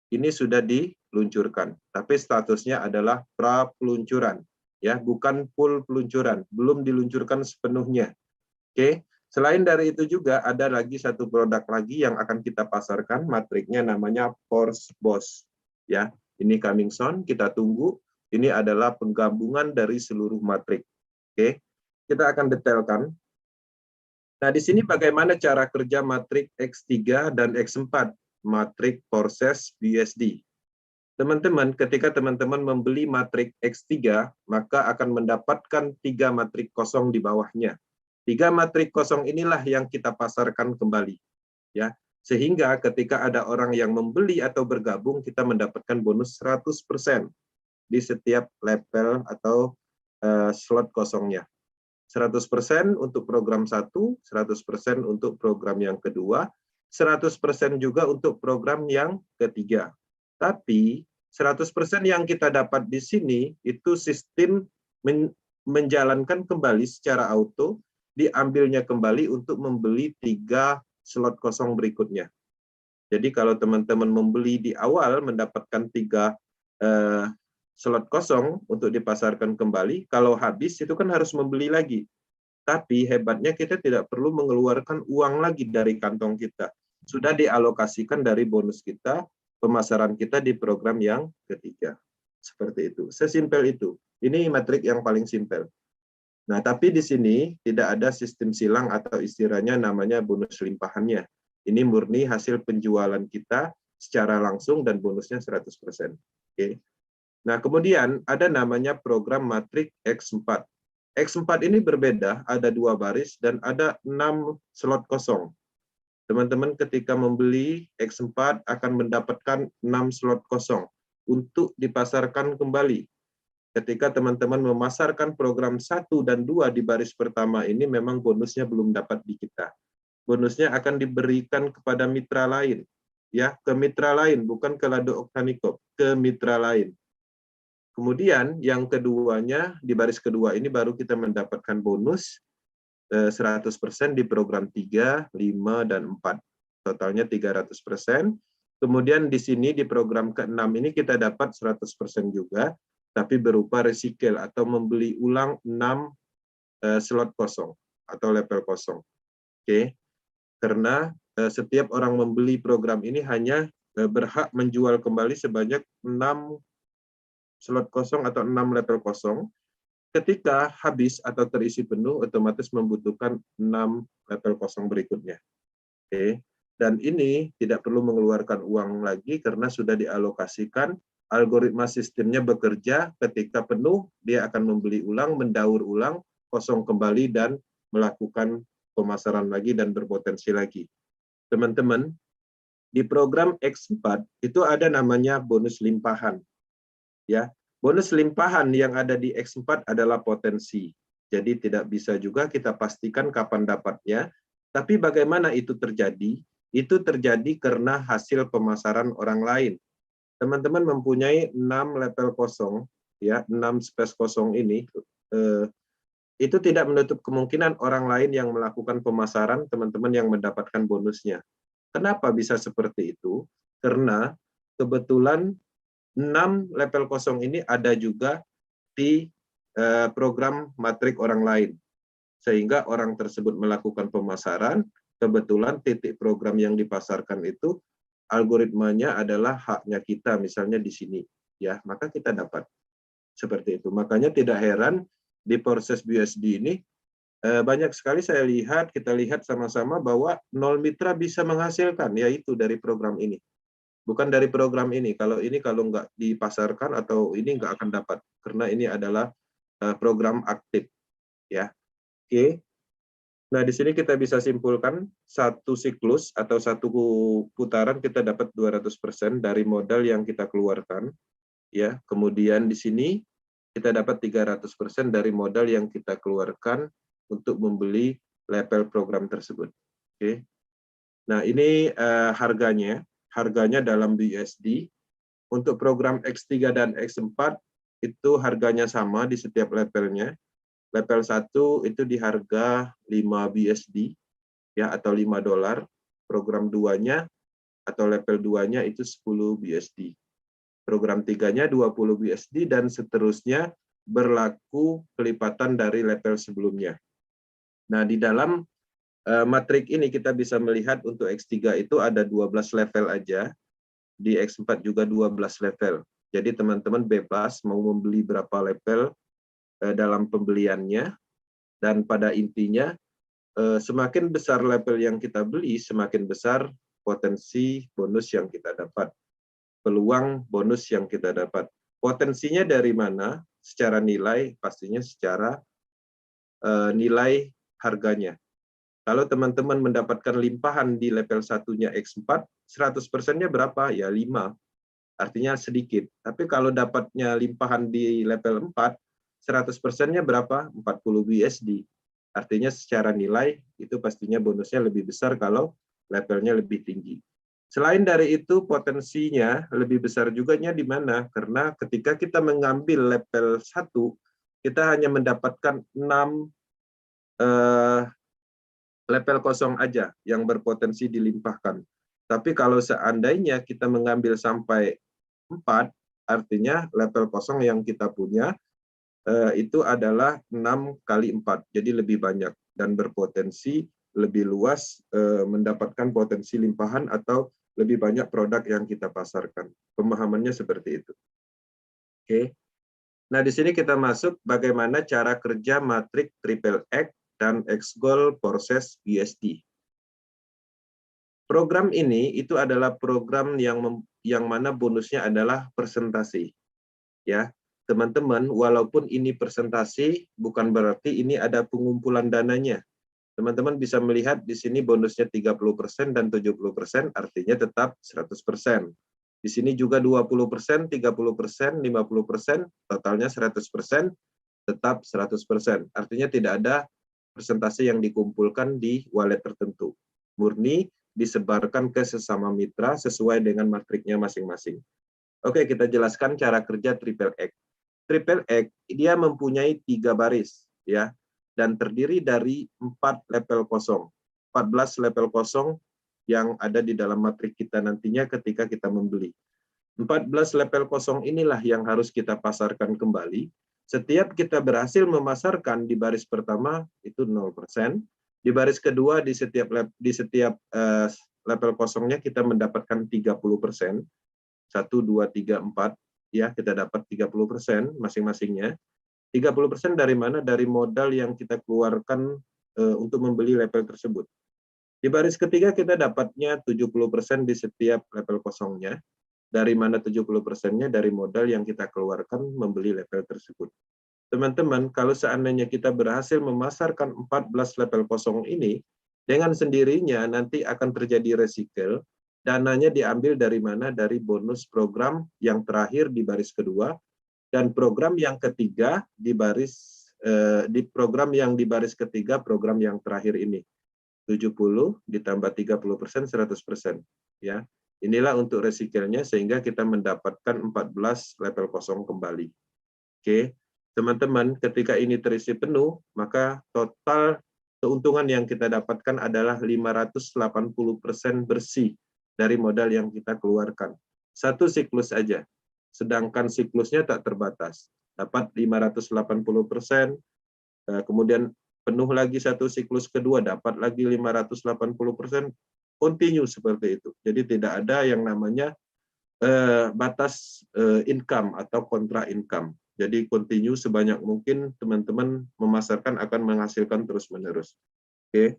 Speaker 5: Ini sudah diluncurkan, tapi statusnya adalah pra-peluncuran, ya, bukan full peluncuran, belum diluncurkan sepenuhnya. Oke, selain dari itu juga ada lagi satu produk lagi yang akan kita pasarkan, matriknya namanya Pors Boss. Ya, ini coming soon, kita tunggu. Ini adalah penggabungan dari seluruh matrik. Oke, kita akan detailkan. Nah, di sini bagaimana cara kerja matrik X3 dan X4, matrik proses BUSD. Teman-teman, ketika teman-teman membeli matrik X3, maka akan mendapatkan 3 matrik kosong di bawahnya. 3 matrik kosong inilah yang kita pasarkan kembali. Ya, sehingga ketika ada orang yang membeli atau bergabung, kita mendapatkan bonus 100% di setiap level atau slot kosongnya. 100% untuk program 1, 100% untuk program yang kedua, 100% juga untuk program yang ketiga. Tapi 100% yang kita dapat di sini itu sistem menjalankan kembali secara auto, diambilnya kembali untuk membeli 3 slot kosong berikutnya. Jadi kalau teman-teman membeli di awal mendapatkan 3 slot kosong untuk dipasarkan kembali, kalau habis itu kan harus membeli lagi. Tapi hebatnya kita tidak perlu mengeluarkan uang lagi dari kantong kita. Sudah dialokasikan dari bonus kita, pemasaran kita di program yang ketiga. Seperti itu. Sesimpel itu. Ini matrik yang paling simpel. Nah, tapi di sini tidak ada sistem silang atau istilahnya namanya bonus limpahannya. Ini murni hasil penjualan kita secara langsung dan bonusnya 100%. Oke. Nah, kemudian ada namanya program matrik X4. X4 ini berbeda, ada 2 baris dan ada 6 slot kosong. Teman-teman ketika membeli X4 akan mendapatkan 6 slot kosong untuk dipasarkan kembali. Ketika teman-teman memasarkan program 1 dan 2 di baris pertama ini memang bonusnya belum dapat di kita. Bonusnya akan diberikan kepada mitra lain. Ya, ke mitra lain, bukan ke Lado Oktanikop, ke mitra lain. Kemudian yang keduanya, di baris kedua ini baru kita mendapatkan bonus 100% di program 3, 5, dan 4. Totalnya 300%. Kemudian di sini di program ke-6 ini kita dapat 100% juga, tapi berupa recycle atau membeli ulang 6 slot kosong atau level kosong. Oke. Karena setiap orang membeli program ini hanya berhak menjual kembali sebanyak 6 slot kosong atau 6 level kosong. Ketika habis atau terisi penuh, otomatis membutuhkan 6 level kosong berikutnya. Oke. Dan ini tidak perlu mengeluarkan uang lagi karena sudah dialokasikan. Algoritma sistemnya bekerja, ketika penuh, dia akan membeli ulang, mendaur ulang, kosong kembali, dan melakukan pemasaran lagi dan berpotensi lagi. Teman-teman, di program X4 itu ada namanya bonus limpahan. Ya, bonus limpahan yang ada di X4 adalah potensi. Jadi tidak bisa juga kita pastikan kapan dapatnya. Tapi bagaimana itu terjadi? Itu terjadi karena hasil pemasaran orang lain. Teman-teman mempunyai 6 level kosong, ya, 6 space kosong ini. Itu tidak menutup kemungkinan orang lain yang melakukan pemasaran, teman-teman yang mendapatkan bonusnya. Kenapa bisa seperti itu? Karena kebetulan 6 level kosong ini ada juga di program matrik orang lain. Sehingga orang tersebut melakukan pemasaran, kebetulan titik program yang dipasarkan itu algoritmanya adalah haknya kita, misalnya di sini, ya, maka kita dapat seperti itu. Makanya tidak heran di proses BUSD ini banyak sekali kita lihat sama-sama bahwa nol mitra bisa menghasilkan, yaitu dari program ini. Bukan dari program ini. Kalau nggak dipasarkan atau ini nggak akan dapat, karena ini adalah program aktif, ya. Oke. Nah, di sini kita bisa simpulkan satu siklus atau satu putaran kita dapat 200% dari modal yang kita keluarkan, ya. Kemudian di sini kita dapat 300% dari modal yang kita keluarkan untuk membeli level program tersebut. Oke. Nah, ini harganya dalam BUSD. Untuk program X3 dan X4 itu harganya sama di setiap levelnya. Level 1 itu di harga 5 BUSD, ya, atau $5. Program 2-nya atau level 2-nya itu 10 BUSD. Program 3-nya 20 BUSD dan seterusnya, berlaku kelipatan dari level sebelumnya. Nah, di dalam matrik ini kita bisa melihat untuk X3 itu ada 12 level aja, di X4 juga 12 level. Jadi teman-teman bebas mau membeli berapa level dalam pembeliannya, dan pada intinya semakin besar level yang kita beli, semakin besar potensi bonus yang kita dapat, peluang bonus yang kita dapat. Potensinya dari mana? Secara nilai, pastinya secara nilai harganya. Kalau teman-teman mendapatkan limpahan di level 1-nya X4, 100%-nya berapa? Ya 5. Artinya sedikit. Tapi kalau dapatnya limpahan di level 4, 100%-nya berapa? 40 BUSD. Artinya secara nilai, itu pastinya bonusnya lebih besar kalau levelnya lebih tinggi. Selain dari itu, potensinya lebih besar juga di mana? Karena ketika kita mengambil level 1, kita hanya mendapatkan 6 level kosong aja yang berpotensi dilimpahkan. Tapi kalau seandainya kita mengambil sampai 4, artinya level kosong yang kita punya itu adalah 6 kali 4, jadi lebih banyak dan berpotensi lebih luas mendapatkan potensi limpahan atau lebih banyak produk yang kita pasarkan. Pemahamannya seperti itu. Oke. Nah, di sini kita masuk bagaimana cara kerja matrik triple X dan X-Gold proses BUSD. Program ini itu adalah program yang mana bonusnya adalah persentase. Ya, teman-teman, walaupun ini persentase, bukan berarti ini ada pengumpulan dananya. Teman-teman bisa melihat di sini bonusnya 30% dan 70%, artinya tetap 100%. Di sini juga 20%, 30%, 50%, totalnya 100%, tetap 100%. Artinya tidak ada persentase yang dikumpulkan di wallet tertentu. Murni disebarkan ke sesama mitra sesuai dengan matriknya masing-masing. Oke, kita jelaskan cara kerja triple X. Triple X dia mempunyai 3 baris, ya, dan terdiri dari 4 level kosong. 14 level kosong yang ada di dalam matrik kita nantinya ketika kita membeli. 14 level kosong inilah yang harus kita pasarkan kembali. Setiap kita berhasil memasarkan di baris pertama itu 0%, di baris kedua di setiap level kosongnya kita mendapatkan 30%, 1, 2, 3, 4, ya, kita dapat 30% masing-masingnya. 30% dari mana? Dari modal yang kita keluarkan untuk membeli level tersebut. Di baris ketiga kita dapatnya 70% di setiap level kosongnya. Dari mana 70%-nya? Dari modal yang kita keluarkan membeli level tersebut. Teman-teman, kalau seandainya kita berhasil memasarkan 14 level kosong ini, dengan sendirinya nanti akan terjadi recycle. Dananya diambil dari mana? Dari bonus program yang terakhir di baris kedua, dan program yang ketiga di program yang di baris ketiga, program yang terakhir ini. 70 ditambah 30%, 100%. Ya. Inilah untuk recycle-nya sehingga kita mendapatkan 14 level kosong kembali. Oke, teman-teman, ketika ini terisi penuh, maka total keuntungan yang kita dapatkan adalah 580% bersih dari modal yang kita keluarkan. Satu siklus aja. sedangkan siklusnya tak terbatas. Dapat 580%, kemudian penuh lagi satu siklus kedua, dapat lagi 580%, continue seperti itu. Jadi tidak ada yang namanya batas income atau kontra income. Jadi continue sebanyak mungkin teman-teman memasarkan akan menghasilkan terus-menerus. Oke.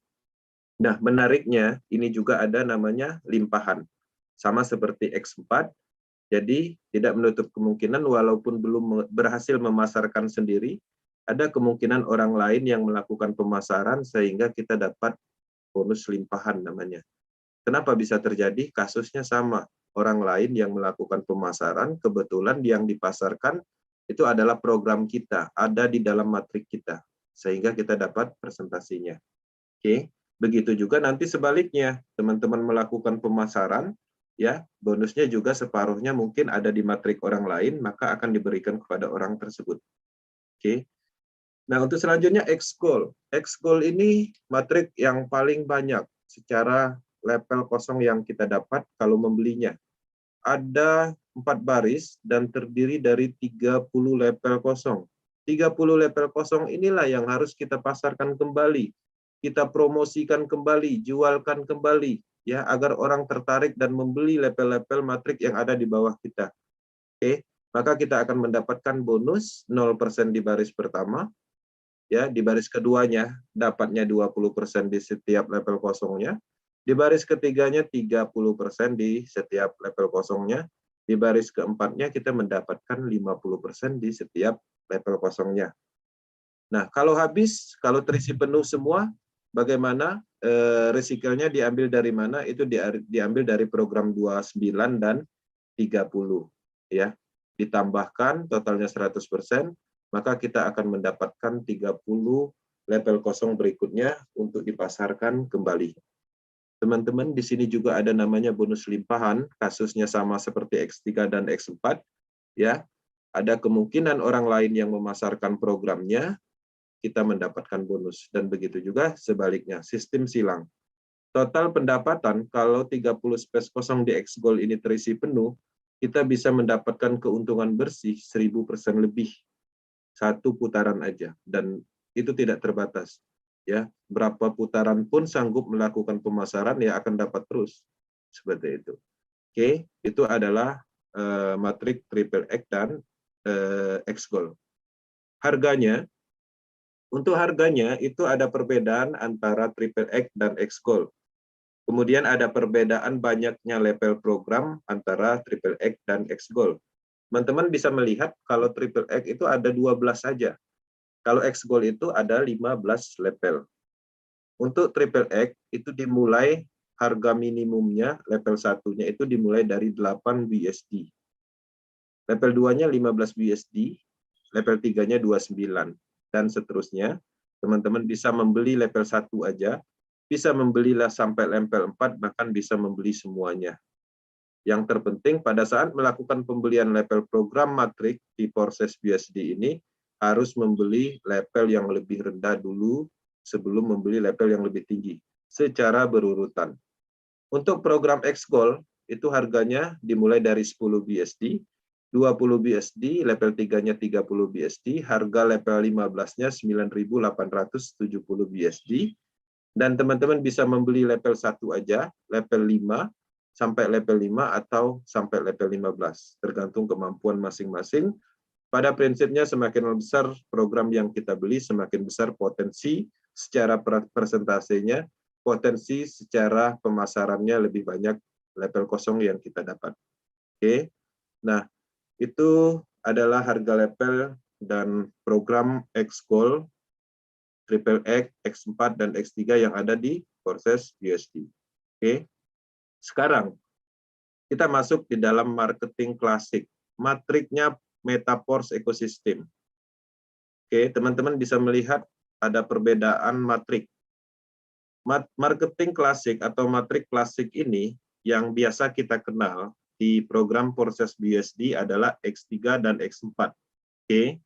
Speaker 5: Nah, menariknya ini juga ada namanya limpahan. Sama seperti X4. Jadi tidak menutup kemungkinan walaupun belum berhasil memasarkan sendiri, ada kemungkinan orang lain yang melakukan pemasaran sehingga kita dapat bonus limpahan namanya. Kenapa bisa terjadi? Kasusnya sama. Orang lain yang melakukan pemasaran, kebetulan yang dipasarkan itu adalah program kita, ada di dalam matrik kita, sehingga kita dapat presentasinya. Oke, begitu juga nanti sebaliknya, teman-teman melakukan pemasaran, ya bonusnya juga separuhnya mungkin ada di matrik orang lain, maka akan diberikan kepada orang tersebut. Oke. Nah, untuk selanjutnya X-Goal. X-Goal ini matrik yang paling banyak secara level kosong yang kita dapat kalau membelinya. Ada 4 baris dan terdiri dari 30 level kosong. 30 level kosong inilah yang harus kita pasarkan kembali, kita promosikan kembali, jualkan kembali, ya, agar orang tertarik dan membeli level-level matrik yang ada di bawah kita. Oke, maka kita akan mendapatkan bonus 0% di baris pertama, ya, di baris keduanya dapatnya 20% di setiap level kosongnya, di baris ketiganya 30% di setiap level kosongnya, di baris keempatnya kita mendapatkan 50% di setiap level kosongnya. Nah, kalau habis, kalau terisi penuh semua, bagaimana resikelnya diambil dari mana? Itu diambil dari program 29 dan 30, ya. Ditambahkan totalnya 100%, maka kita akan mendapatkan 30 level kosong berikutnya untuk dipasarkan kembali. Teman-teman, di sini juga ada namanya bonus limpahan, kasusnya sama seperti X3 dan X4, ya. Ada kemungkinan orang lain yang memasarkan programnya, kita mendapatkan bonus, dan begitu juga sebaliknya, sistem silang. Total pendapatan kalau 30 space kosong di X-Goal ini terisi penuh, kita bisa mendapatkan keuntungan bersih 1000% lebih. Satu putaran aja, dan itu tidak terbatas. Ya, berapa putaran pun sanggup melakukan pemasaran, ya akan dapat terus. Seperti itu. Oke, itu adalah matrik triple X dan X-Goal. Harganya, untuk harganya itu ada perbedaan antara triple X dan X-Goal. Kemudian ada perbedaan banyaknya level program antara triple X dan X-Goal. Teman-teman bisa melihat kalau triple X itu ada 12 saja. Kalau X-Goal itu ada 15 level. Untuk triple X itu dimulai harga minimumnya level 1-nya itu dimulai dari 8 BSD. Level 2-nya 15 BSD, level 3-nya 29 dan seterusnya. Teman-teman bisa membeli level 1 aja, bisa membelilah sampai level 4, bahkan bisa membeli semuanya. Yang terpenting pada saat melakukan pembelian level program matrik di proses BSD ini harus membeli level yang lebih rendah dulu sebelum membeli level yang lebih tinggi secara berurutan. Untuk program X-Goal itu harganya dimulai dari 10 BSD, 20 BSD, level 3-nya 30 BSD, harga level 15-nya 9.870 BSD, dan teman-teman bisa membeli level 1 aja, level 5, sampai level 5 atau sampai level 15, tergantung kemampuan masing-masing. Pada prinsipnya semakin besar program yang kita beli, semakin besar potensi secara persentasenya, potensi secara pemasarannya lebih banyak level kosong yang kita dapat. Oke, nah itu adalah harga level dan program X-Goal, triple X, X4, dan X3 yang ada di proses USD. Oke, sekarang kita masuk di dalam marketing klasik. Matriknya Metaforce Ecosystem. Oke, teman-teman bisa melihat ada perbedaan matrik. Marketing klasik atau matrik klasik ini yang biasa kita kenal di program proses BSD adalah X3 dan X4. Oke,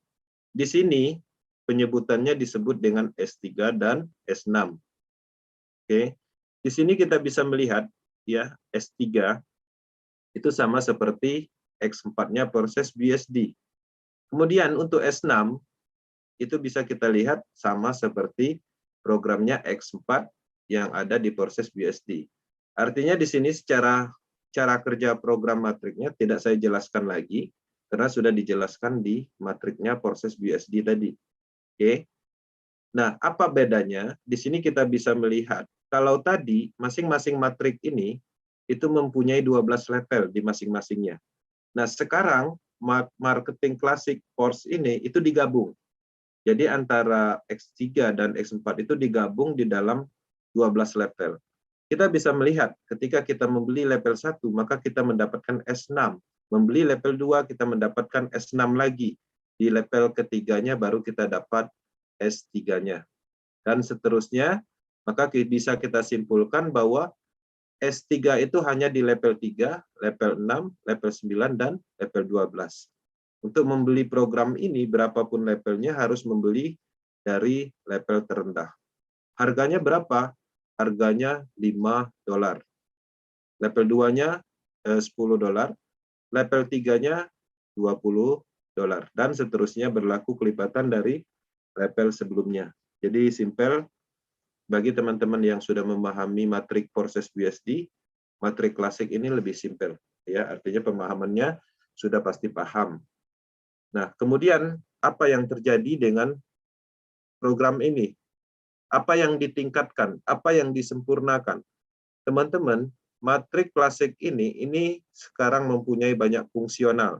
Speaker 5: di sini penyebutannya disebut dengan S3 dan S6. Oke, di sini kita bisa melihat ya S3 itu sama seperti X4-nya proses BSD. Kemudian untuk S6, itu bisa kita lihat sama seperti programnya X4 yang ada di proses BSD. Artinya di sini secara cara kerja program matriknya tidak saya jelaskan lagi, karena sudah dijelaskan di matriknya proses BSD tadi. Oke. Nah, apa bedanya? Di sini kita bisa melihat, kalau tadi masing-masing matrik ini itu mempunyai 12 level di masing-masingnya. Nah, sekarang marketing klasik force ini itu digabung. Jadi antara X3 dan X4 itu digabung di dalam 12 level. Kita bisa melihat ketika kita membeli level 1, maka kita mendapatkan S6. Membeli level 2, kita mendapatkan S6 lagi. Di level ketiganya baru kita dapat S3-nya. Dan seterusnya, maka bisa kita simpulkan bahwa S3 itu hanya di level 3, level 6, level 9, dan level 12. Untuk membeli program ini, berapapun levelnya harus membeli dari level terendah. Harganya berapa? Harganya $5. Level 2-nya $10, level 3-nya $20, dan seterusnya berlaku kelipatan dari level sebelumnya. Jadi simpel, bagi teman-teman yang sudah memahami matrik proses BSD, matrik klasik ini lebih simpel. Ya, artinya pemahamannya sudah pasti paham. Nah, kemudian apa yang terjadi dengan program ini? Apa yang ditingkatkan? Apa yang disempurnakan? Teman-teman, matrik klasik ini sekarang mempunyai banyak fungsional.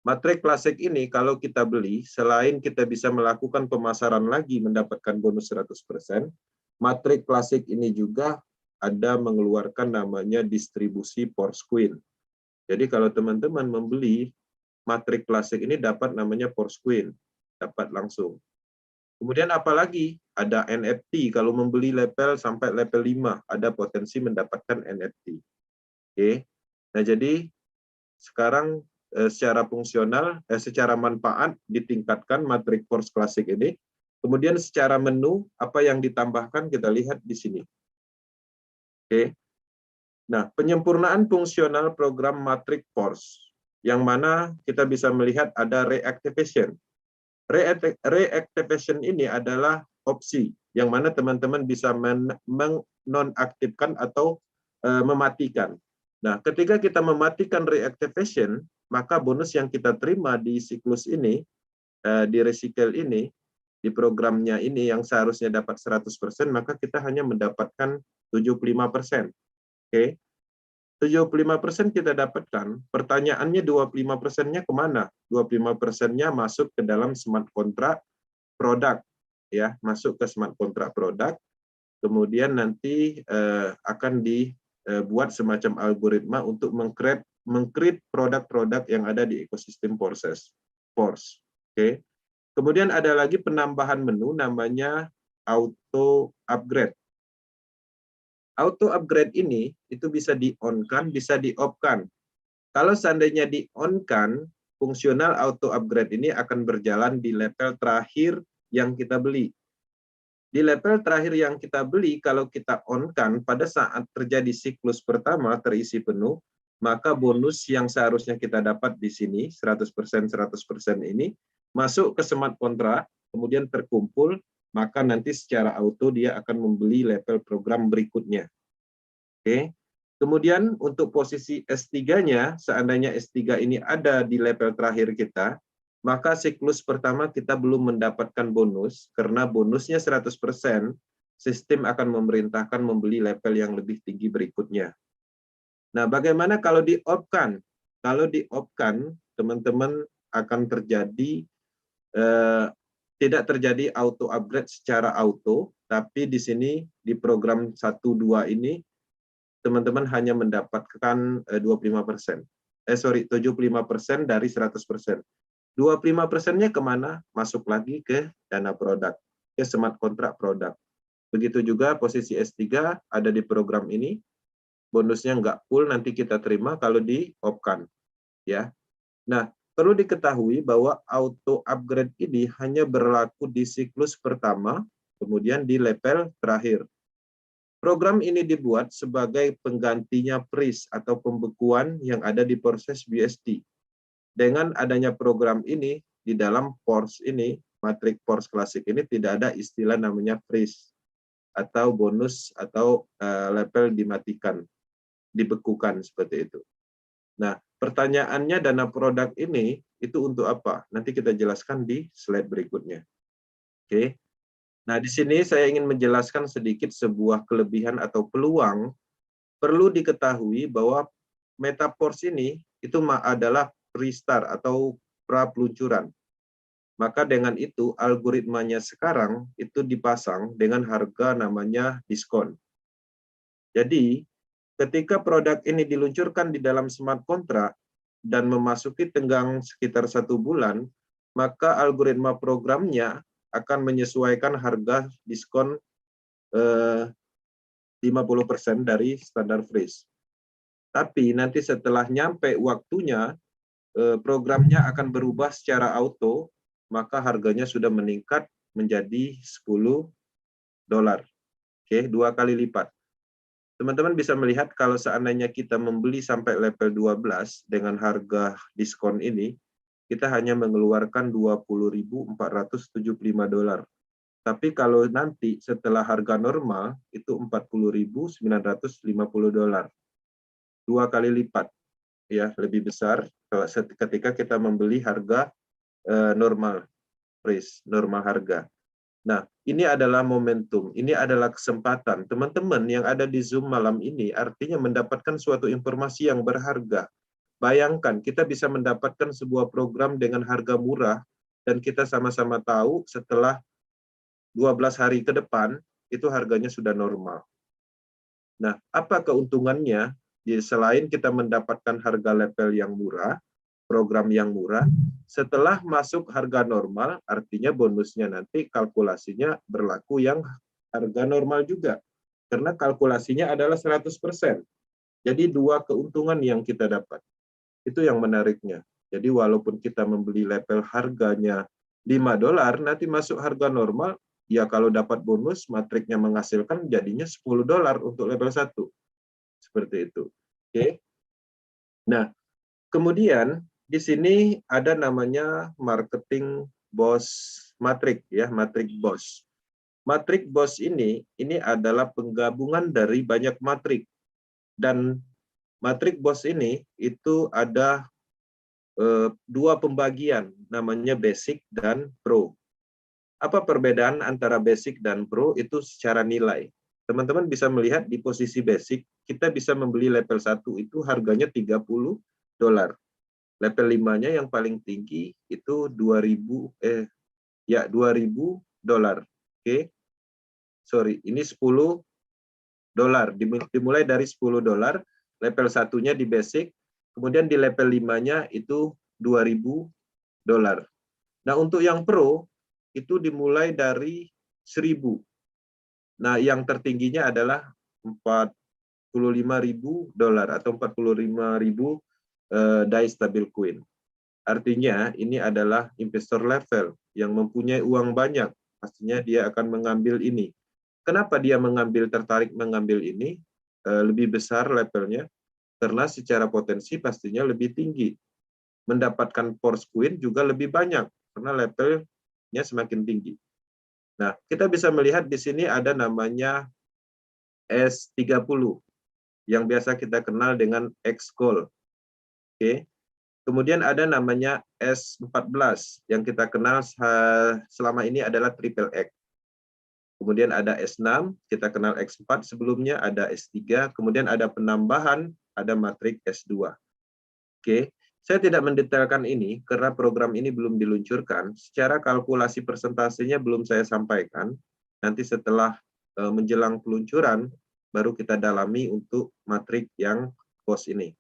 Speaker 5: Matrik klasik ini kalau kita beli, selain kita bisa melakukan pemasaran lagi mendapatkan bonus 100%, matrik klasik ini juga ada mengeluarkan namanya distribusi Force Queen. Jadi kalau teman-teman membeli matrik klasik ini dapat namanya Force Queen, dapat langsung. Kemudian apalagi ada NFT, kalau membeli level sampai level 5 ada potensi mendapatkan NFT. Oke. Nah, jadi sekarang secara fungsional, secara manfaat ditingkatkan matrik force klasik ini. Kemudian secara menu, apa yang ditambahkan kita lihat di sini. Oke. Nah, penyempurnaan fungsional program matrik force, yang mana kita bisa melihat ada reactivation. Reactivation ini adalah opsi, yang mana teman-teman bisa menonaktifkan atau mematikan. Nah, ketika kita mematikan reactivation, maka bonus yang kita terima di siklus ini, di recycle ini, di programnya ini yang seharusnya dapat 100%, maka kita hanya mendapatkan 75%. Oke. 75% kita dapatkan, pertanyaannya 25%-nya kemana? 25%-nya masuk ke dalam smart contract produk, ya, masuk ke smart contract produk, kemudian nanti akan dibuat semacam algoritma untuk meng-create produk-produk yang ada di ekosistem force. Oke. Kemudian ada lagi penambahan menu namanya auto upgrade. Auto upgrade ini itu bisa di-on-kan, bisa di-off-kan. Kalau seandainya di-on-kan, fungsional auto upgrade ini akan berjalan di level terakhir yang kita beli. Di level terakhir yang kita beli, kalau kita on-kan, pada saat terjadi siklus pertama terisi penuh, maka bonus yang seharusnya kita dapat di sini, 100% ini, masuk ke smart contract, kemudian terkumpul, maka nanti secara auto dia akan membeli level program berikutnya. Oke. Kemudian untuk posisi S3-nya, seandainya S3 ini ada di level terakhir kita, maka siklus pertama kita belum mendapatkan bonus, karena bonusnya 100%, sistem akan memerintahkan membeli level yang lebih tinggi berikutnya. Nah, bagaimana kalau di-off-kan? Kalau di-off-kan, teman-teman akan terjadi, tidak terjadi auto upgrade secara auto, tapi di sini di program 1.2 ini teman-teman hanya mendapatkan 75%. 75% dari 100%. 25%-nya kemana? Masuk lagi ke dana produk, ke smart contract produk. Begitu juga posisi S3 ada di program ini, bonusnya nggak full nanti kita terima kalau di off-kan. Ya. Nah, perlu diketahui bahwa auto upgrade ini hanya berlaku di siklus pertama, kemudian di level terakhir. Program ini dibuat sebagai penggantinya freeze atau pembekuan yang ada di proses BSD. dengan adanya program ini di dalam PORS ini, matrik PORS klasik ini tidak ada istilah namanya freeze atau bonus atau level dimatikan, dibekukan seperti itu. Nah, pertanyaannya dana produk ini itu untuk apa? Nanti kita jelaskan di slide berikutnya. Oke. Nah, di sini saya ingin menjelaskan sedikit sebuah kelebihan atau peluang. Perlu diketahui bahwa MetaPORS ini itu adalah pre-start atau pra-peluncuran. Maka dengan itu algoritmanya sekarang itu dipasang dengan harga namanya diskon. Jadi ketika produk ini diluncurkan di dalam smart contract dan memasuki tenggang sekitar 1 bulan, maka algoritma programnya akan menyesuaikan harga diskon 50% dari standar freeze. Tapi nanti setelah nyampe waktunya, programnya akan berubah secara auto, maka harganya sudah meningkat menjadi $10. Oke, 2 kali lipat. Teman-teman bisa melihat kalau seandainya kita membeli sampai level 12 dengan harga diskon ini, kita hanya mengeluarkan $20.475. Tapi kalau nanti setelah harga normal itu $40.950. 2 kali lipat, ya, lebih besar ketika kita membeli harga normal price, normal harga. Nah, ini adalah momentum, ini adalah kesempatan. Teman-teman yang ada di Zoom malam ini artinya mendapatkan suatu informasi yang berharga. Bayangkan, kita bisa mendapatkan sebuah program dengan harga murah, dan kita sama-sama tahu setelah 12 hari ke depan, itu harganya sudah normal. Nah, apa keuntungannya? Selain kita mendapatkan harga level yang murah, program yang murah, setelah masuk harga normal, artinya bonusnya nanti kalkulasinya berlaku yang harga normal juga. Karena kalkulasinya adalah 100%. Jadi 2 keuntungan yang kita dapat. Itu yang menariknya. Jadi walaupun kita membeli level harganya $5, nanti masuk harga normal, ya kalau dapat bonus, matriknya menghasilkan jadinya $10 untuk level 1. Seperti itu. Oke. Nah, kemudian di sini ada namanya marketing boss matrik, ya, matrik boss. Matrik boss ini adalah penggabungan dari banyak matrik. Dan matrik boss ini itu ada 2 pembagian, namanya basic dan pro. Apa perbedaan antara basic dan pro? Itu secara nilai. Teman-teman bisa melihat di posisi basic, kita bisa membeli level 1 itu harganya $30. Level 5-nya yang paling tinggi itu $2.000. Oke. Sorry, ini $10. Dimulai dari $10, level 1-nya di basic, kemudian di level 5-nya itu $2.000. Nah, untuk yang pro itu dimulai dari 1.000. Nah, yang tertingginya adalah $45.000 atau 45.000 DAI stabil coin. Artinya ini adalah investor level yang mempunyai uang banyak, pastinya dia akan mengambil ini. Kenapa dia tertarik mengambil ini? Lebih besar levelnya, karena secara potensi pastinya lebih tinggi. Mendapatkan force coin juga lebih banyak, karena levelnya semakin tinggi. Nah, kita bisa melihat di sini ada namanya S30, yang biasa kita kenal dengan X-Call. Oke. Kemudian ada namanya S14, yang kita kenal selama ini adalah Triple X. Kemudian ada S6, kita kenal X4 sebelumnya, ada S3, kemudian ada penambahan, ada matrik S2. Oke. Saya tidak mendetailkan ini karena program ini belum diluncurkan. Secara kalkulasi persentasenya belum saya sampaikan. Nanti setelah menjelang peluncuran baru kita dalami untuk matrik yang bos ini.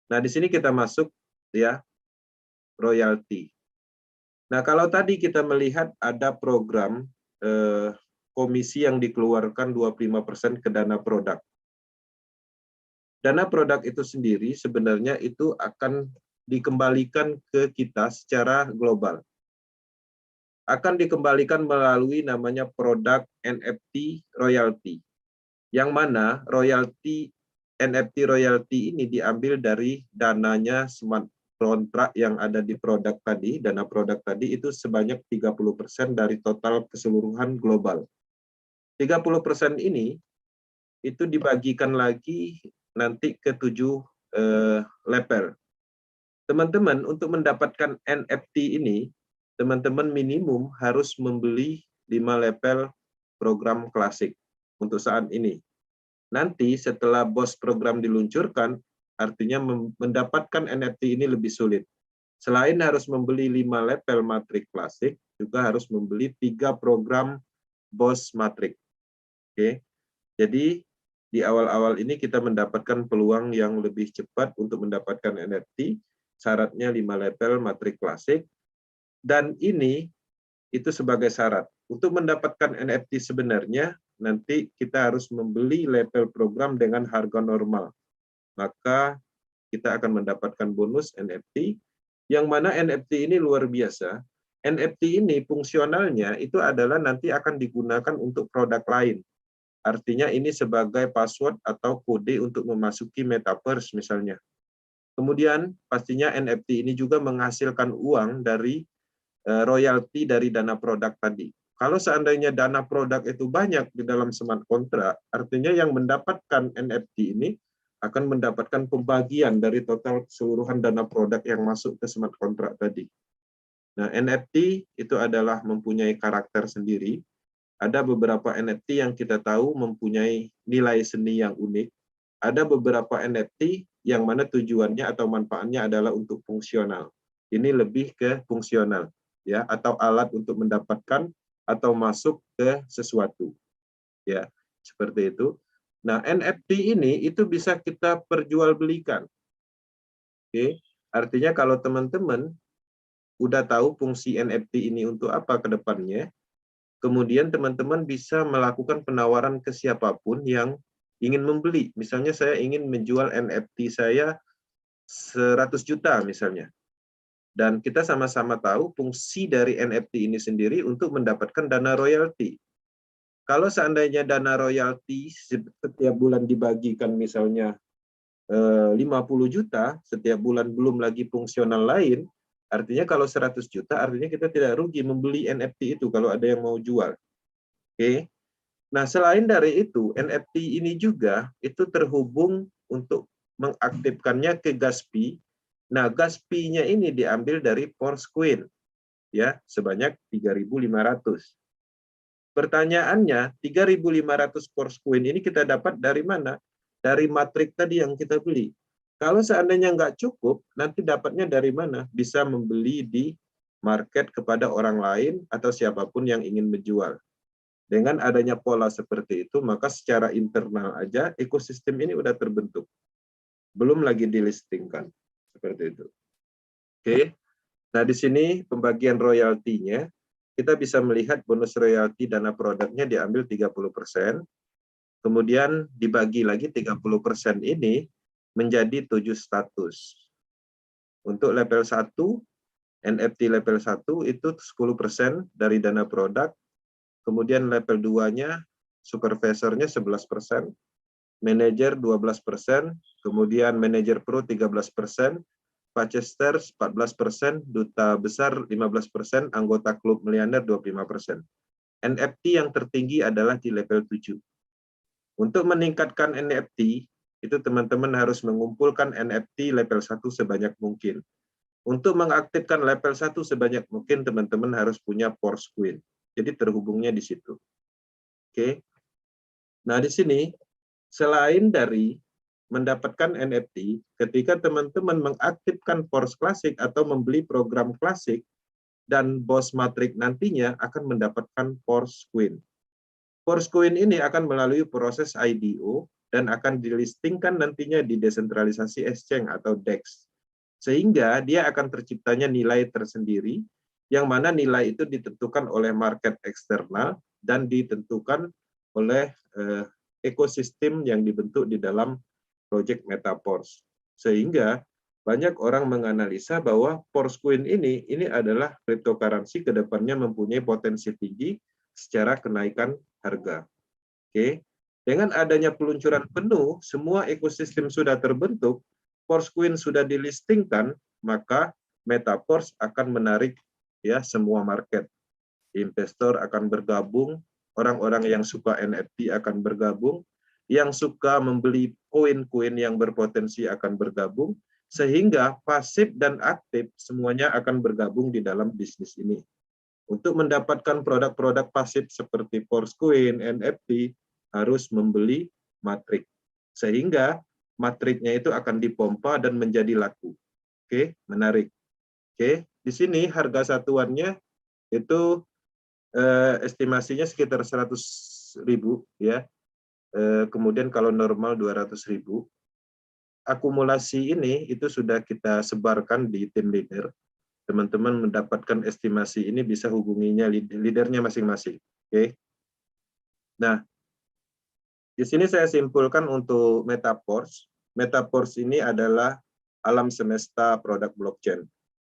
Speaker 5: Nah, di sini kita masuk, ya, royalti. Nah, kalau tadi kita melihat ada program komisi yang dikeluarkan 25% ke dana produk. Dana produk itu sendiri sebenarnya itu akan dikembalikan ke kita secara global. Akan dikembalikan melalui namanya produk NFT royalty. Yang mana royalty NFT royalty ini diambil dari dananya smart kontrak yang ada di produk tadi, dana produk tadi itu sebanyak 30% dari total keseluruhan global. 30% ini itu dibagikan lagi nanti ke 7 level. Teman-teman, untuk mendapatkan NFT ini, teman-teman minimum harus membeli 5 level program klasik untuk saat ini. Nanti setelah BOS program diluncurkan, artinya mendapatkan NFT ini lebih sulit. Selain harus membeli 5 level matrik klasik, juga harus membeli 3 program BOS matrik. Oke. Jadi di awal-awal ini kita mendapatkan peluang yang lebih cepat untuk mendapatkan NFT, syaratnya 5 level matrik klasik, dan ini itu sebagai syarat. Untuk mendapatkan NFT sebenarnya, nanti kita harus membeli level program dengan harga normal. Maka kita akan mendapatkan bonus NFT, yang mana NFT ini luar biasa. NFT ini fungsionalnya itu adalah nanti akan digunakan untuk produk lain. Artinya ini sebagai password atau kode untuk memasuki metaverse misalnya. Kemudian pastinya NFT ini juga menghasilkan uang dari royalti dari dana produk tadi. Kalau seandainya dana produk itu banyak di dalam smart contract, artinya yang mendapatkan NFT ini akan mendapatkan pembagian dari total keseluruhan dana produk yang masuk ke smart contract tadi. Nah, NFT itu adalah mempunyai karakter sendiri. Ada beberapa NFT yang kita tahu mempunyai nilai seni yang unik. Ada beberapa NFT yang mana tujuannya atau manfaatnya adalah untuk fungsional. Ini lebih ke fungsional, ya, atau alat untuk mendapatkan atau masuk ke sesuatu, ya, seperti itu. Nah, NFT ini itu bisa kita perjualbelikan. Oke, artinya kalau teman-teman udah tahu fungsi NFT ini untuk apa ke depannya, kemudian teman-teman bisa melakukan penawaran ke siapapun yang ingin membeli. Misalnya saya ingin menjual NFT saya 100 juta misalnya. Dan kita sama-sama tahu fungsi dari NFT ini sendiri untuk mendapatkan dana royalti. Kalau seandainya dana royalti setiap bulan dibagikan misalnya 50 juta, setiap bulan belum lagi fungsional lain, artinya kalau 100 juta, artinya kita tidak rugi membeli NFT itu kalau ada yang mau jual. Oke. Nah, selain dari itu, NFT ini juga itu terhubung untuk mengaktifkannya ke Gaspi. Nah, Gaspi-nya ini diambil dari Force-Coin, ya, sebanyak 3.500. Pertanyaannya, 3.500 Force-Coin ini kita dapat dari mana? Dari matrik tadi yang kita beli. Kalau seandainya nggak cukup, nanti dapatnya dari mana? Bisa membeli di market kepada orang lain atau siapapun yang ingin menjual. Dengan adanya pola seperti itu, maka secara internal aja ekosistem ini udah terbentuk. Belum lagi dilistingkan. Seperti itu. Oke. Nah, di sini pembagian royaltinya, kita bisa melihat bonus royalti dana produknya diambil 30%, kemudian dibagi lagi 30% ini menjadi 7 status. Untuk level 1, NFT level 1 itu 10% dari dana produk, kemudian level 2-nya supervisornya 11%, manajer 12%, kemudian manajer pro 13%, Purchaser 14%, duta besar 15%, anggota klub miliarder 25%. NFT yang tertinggi adalah di level 7. Untuk meningkatkan NFT, itu teman-teman harus mengumpulkan NFT level 1 sebanyak mungkin. Untuk mengaktifkan level 1 sebanyak mungkin, teman-teman harus punya Force-Coin. Jadi terhubungnya di situ. Oke. Nah, di sini, selain dari mendapatkan NFT, ketika teman-teman mengaktifkan Force Classic atau membeli program klasik, dan BOS Matrix nantinya akan mendapatkan Force-Coin. Force-Coin ini akan melalui proses IDO dan akan dilistingkan nantinya di desentralisasi exchange atau DEX. Sehingga dia akan terciptanya nilai tersendiri, yang mana nilai itu ditentukan oleh market eksternal dan ditentukan oleh ekosistem yang dibentuk di dalam Project Metaverse. Sehingga banyak orang menganalisa bahwa Force-Coin ini adalah cryptocurrency ke depannya mempunyai potensi tinggi secara kenaikan harga. Oke. Dengan adanya peluncuran penuh, semua ekosistem sudah terbentuk, Force-Coin sudah dilistingkan, maka Metaverse akan menarik ya semua market. Investor akan bergabung, orang-orang yang suka NFT akan bergabung, yang suka membeli koin-koin yang berpotensi akan bergabung, sehingga pasif dan aktif semuanya akan bergabung di dalam bisnis ini. Untuk mendapatkan produk-produk pasif seperti Coin, NFT, harus membeli matrik. Sehingga matriknya itu akan dipompa dan menjadi laku. Oke, menarik. Oke, di sini harga satuannya itu estimasinya sekitar 100.000 ya. Kemudian kalau normal 200.000. Akumulasi ini itu sudah kita sebarkan di tim leader. Teman-teman mendapatkan estimasi ini bisa hubunginya leadernya masing-masing. Oke. Nah, di sini saya simpulkan untuk Metaverse. Metaverse ini adalah alam semesta produk blockchain.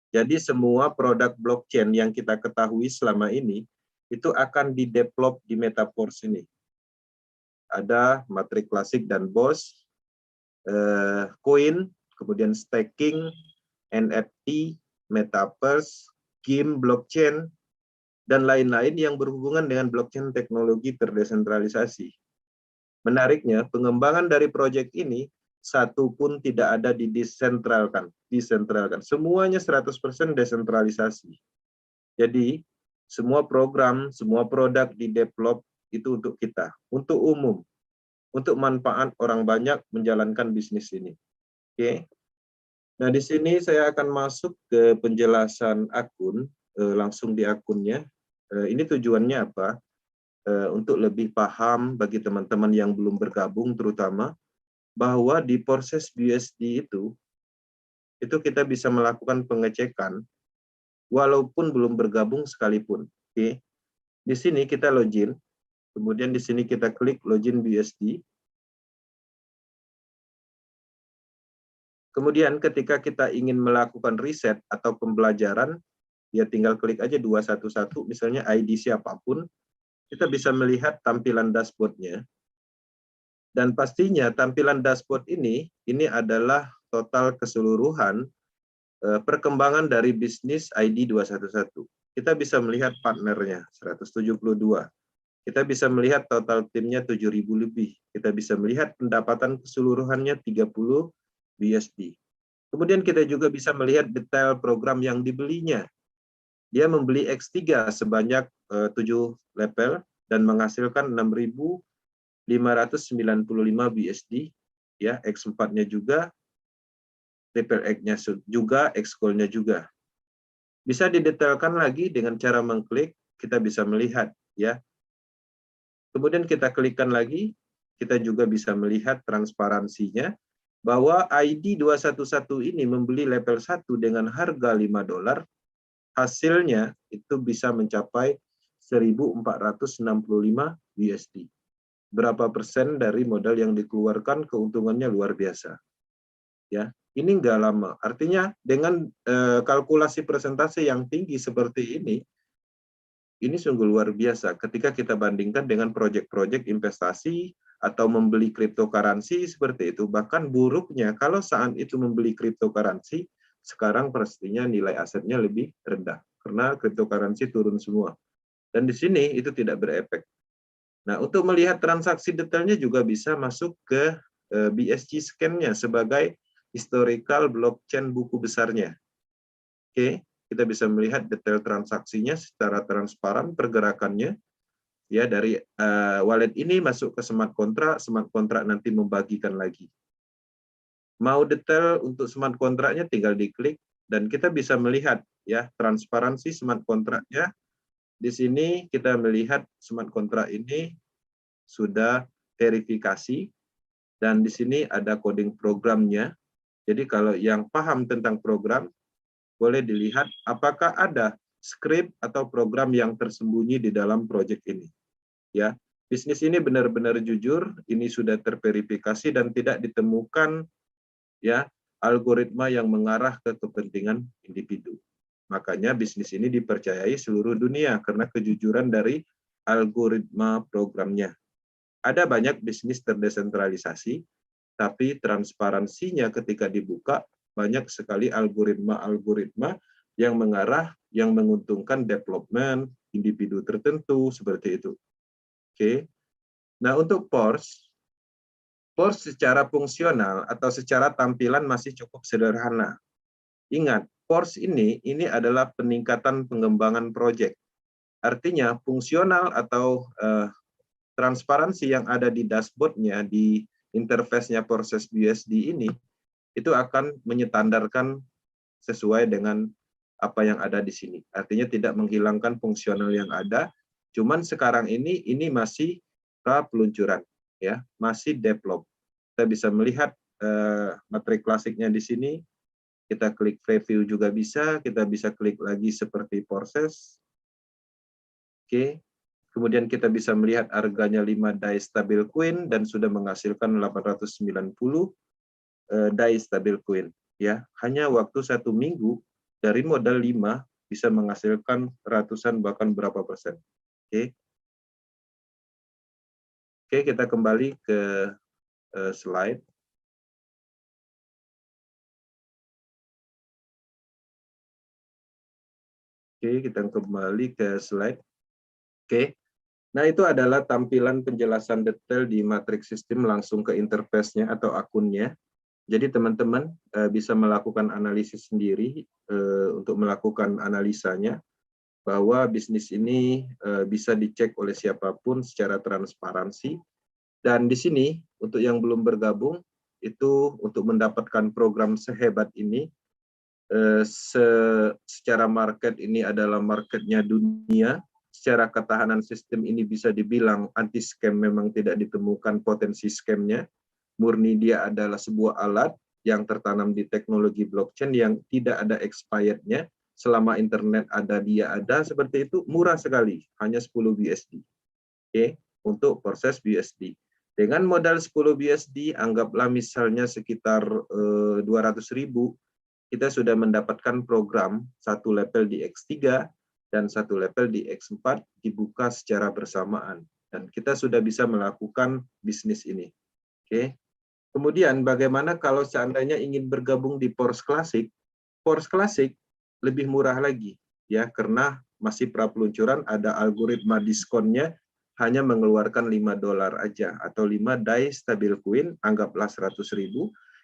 Speaker 5: Jadi semua produk blockchain yang kita ketahui selama ini itu akan di-develop di Metaverse ini. Ada matrik klasik dan BOS, koin, kemudian staking, NFT, Metaverse, game blockchain, dan lain-lain yang berhubungan dengan blockchain teknologi terdesentralisasi. Menariknya, pengembangan dari proyek ini satu pun tidak ada disentralkan. Semuanya 100% desentralisasi. Jadi, semua program, semua produk di-develop itu untuk kita, untuk umum, untuk manfaat orang banyak menjalankan bisnis ini. Oke. Nah, di sini saya akan masuk ke penjelasan akun, langsung di akunnya. Ini tujuannya apa? Untuk lebih paham bagi teman-teman yang belum bergabung terutama, bahwa di proses BUSD itu kita bisa melakukan pengecekan walaupun belum bergabung sekalipun. Oke. Di sini kita login, kemudian di sini kita klik login BUSD. Kemudian ketika kita ingin melakukan riset atau pembelajaran, ya tinggal klik aja 211, misalnya ID siapapun, kita bisa melihat tampilan dashboard-nya. Dan pastinya tampilan dashboard ini adalah total keseluruhan perkembangan dari bisnis ID 211. Kita bisa melihat partnernya 172. Kita bisa melihat total timnya 7.000 lebih. Kita bisa melihat pendapatan keseluruhannya 30 BUSD. Kemudian kita juga bisa melihat detail program yang dibelinya. Dia membeli X3 sebanyak 7 level dan menghasilkan 6.595 BUSD. Ya, X4-nya juga, level X-nya juga, X-Gold-nya juga. Bisa didetailkan lagi dengan cara mengklik, kita bisa melihat. Ya. Kemudian kita klikkan lagi, kita juga bisa melihat transparansinya, bahwa ID 211 ini membeli level 1 dengan harga $5, hasilnya itu bisa mencapai 1.465 BUSD. Berapa persen dari modal yang dikeluarkan, keuntungannya luar biasa. Ya, ini nggak lama. Artinya dengan kalkulasi persentase yang tinggi seperti ini sungguh luar biasa ketika kita bandingkan dengan proyek-proyek investasi atau membeli cryptocurrency seperti itu. Bahkan buruknya kalau saat itu membeli cryptocurrency, sekarang pastinya nilai asetnya lebih rendah karena cryptocurrency turun semua. Dan di sini itu tidak berefek. Nah, untuk melihat transaksi detailnya juga bisa masuk ke BSC scan-nya sebagai historical blockchain buku besarnya. Oke, kita bisa melihat detail transaksinya secara transparan, pergerakannya. Ya, dari wallet ini masuk ke smart contract nanti membagikan lagi. Mau detail untuk smart contract-nya tinggal diklik dan kita bisa melihat ya transparansi smart contract-nya. Di sini kita melihat smart contract ini sudah verifikasi dan di sini ada coding programnya. Jadi kalau yang paham tentang program boleh dilihat apakah ada script atau program yang tersembunyi di dalam proyek ini. Ya, bisnis ini benar-benar jujur, ini sudah terverifikasi dan tidak ditemukan ya algoritma yang mengarah ke kepentingan individu. Makanya bisnis ini dipercayai seluruh dunia karena kejujuran dari algoritma programnya. Ada banyak bisnis terdesentralisasi, tapi transparansinya ketika dibuka banyak sekali algoritma-algoritma yang mengarah, yang menguntungkan development individu tertentu seperti itu. Oke. Nah, untuk PORS secara fungsional atau secara tampilan masih cukup sederhana. Ingat, PORS ini adalah peningkatan pengembangan proyek. Artinya fungsional atau transparansi yang ada di dashboard-nya, di interface-nya proses BUSD ini, itu akan menyetandarkan sesuai dengan apa yang ada di sini. Artinya tidak menghilangkan fungsional yang ada, cuman sekarang ini masih pra peluncuran, ya, masih develop. Kita bisa melihat materi klasiknya di sini. Kita klik preview juga bisa, kita bisa klik lagi seperti proses. Oke. Kemudian kita bisa melihat harganya 5 die stabil coin dan sudah menghasilkan 890 die stabil coin. Ya, hanya waktu 1 minggu dari modal 5 bisa menghasilkan ratusan bahkan berapa persen. Oke. Oke, kita kembali ke slide. Oke, kita kembali ke slide. Oke. Nah, itu adalah tampilan penjelasan detail di matriks sistem langsung ke interface-nya atau akunnya. Jadi teman-teman bisa melakukan analisis sendiri untuk melakukan analisanya bahwa bisnis ini bisa dicek oleh siapapun secara transparansi. Dan di sini untuk yang belum bergabung itu untuk mendapatkan program sehebat ini secara market ini adalah marketnya dunia. Secara ketahanan sistem ini bisa dibilang anti scam memang tidak ditemukan potensi scamnya. Murni dia adalah sebuah alat yang tertanam di teknologi blockchain yang tidak ada expirednya. Selama internet ada, dia ada, seperti itu, murah sekali, hanya 10 BUSD. Oke, untuk proses BUSD. Dengan modal 10 BUSD, anggaplah misalnya sekitar 200.000, kita sudah mendapatkan program satu level di X3 dan satu level di X4 dibuka secara bersamaan. Dan kita sudah bisa melakukan bisnis ini. Oke. Kemudian bagaimana kalau seandainya ingin bergabung di PORS Classic? PORS Classic lebih murah lagi, ya, karena masih pra peluncuran, ada algoritma diskonnya hanya mengeluarkan $5 aja atau 5 die stabil coin, anggaplah 100.000.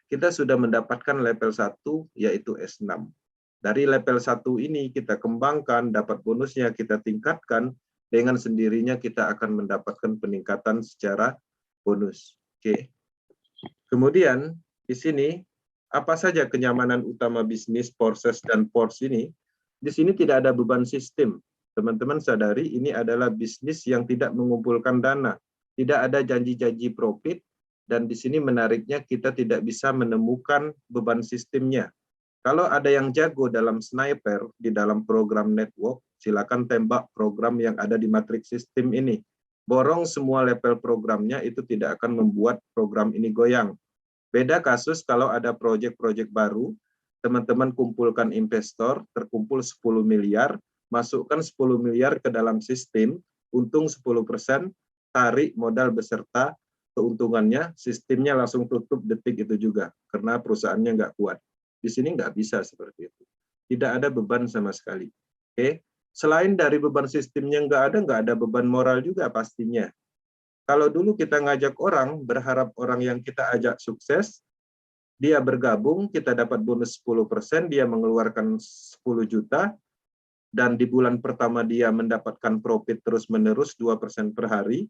Speaker 5: Kita sudah mendapatkan level 1 yaitu S6. Dari level 1 ini kita kembangkan, dapat bonusnya, kita tingkatkan, dengan sendirinya kita akan mendapatkan peningkatan secara bonus. Oke. Kemudian di sini apa saja kenyamanan utama bisnis proses dan PORS ini? Di sini tidak ada beban sistem. Teman-teman sadari ini adalah bisnis yang tidak mengumpulkan dana, tidak ada janji-janji profit, dan di sini menariknya kita tidak bisa menemukan beban sistemnya. Kalau ada yang jago dalam sniper di dalam program network, silakan tembak program yang ada di matriks sistem ini. Borong semua level programnya, itu tidak akan membuat program ini goyang. Beda kasus kalau ada proyek-proyek baru, teman-teman kumpulkan investor, terkumpul 10 miliar, masukkan 10 miliar ke dalam sistem, untung 10%, tarik modal beserta keuntungannya, sistemnya langsung tutup detik itu juga, karena perusahaannya nggak kuat. Di sini nggak bisa seperti itu. Tidak ada beban sama sekali. Oke. Selain dari beban sistemnya nggak ada beban moral juga pastinya. Kalau dulu kita ngajak orang, berharap orang yang kita ajak sukses, dia bergabung, kita dapat bonus 10%, dia mengeluarkan 10 juta, dan di bulan pertama dia mendapatkan profit terus-menerus 2% per hari,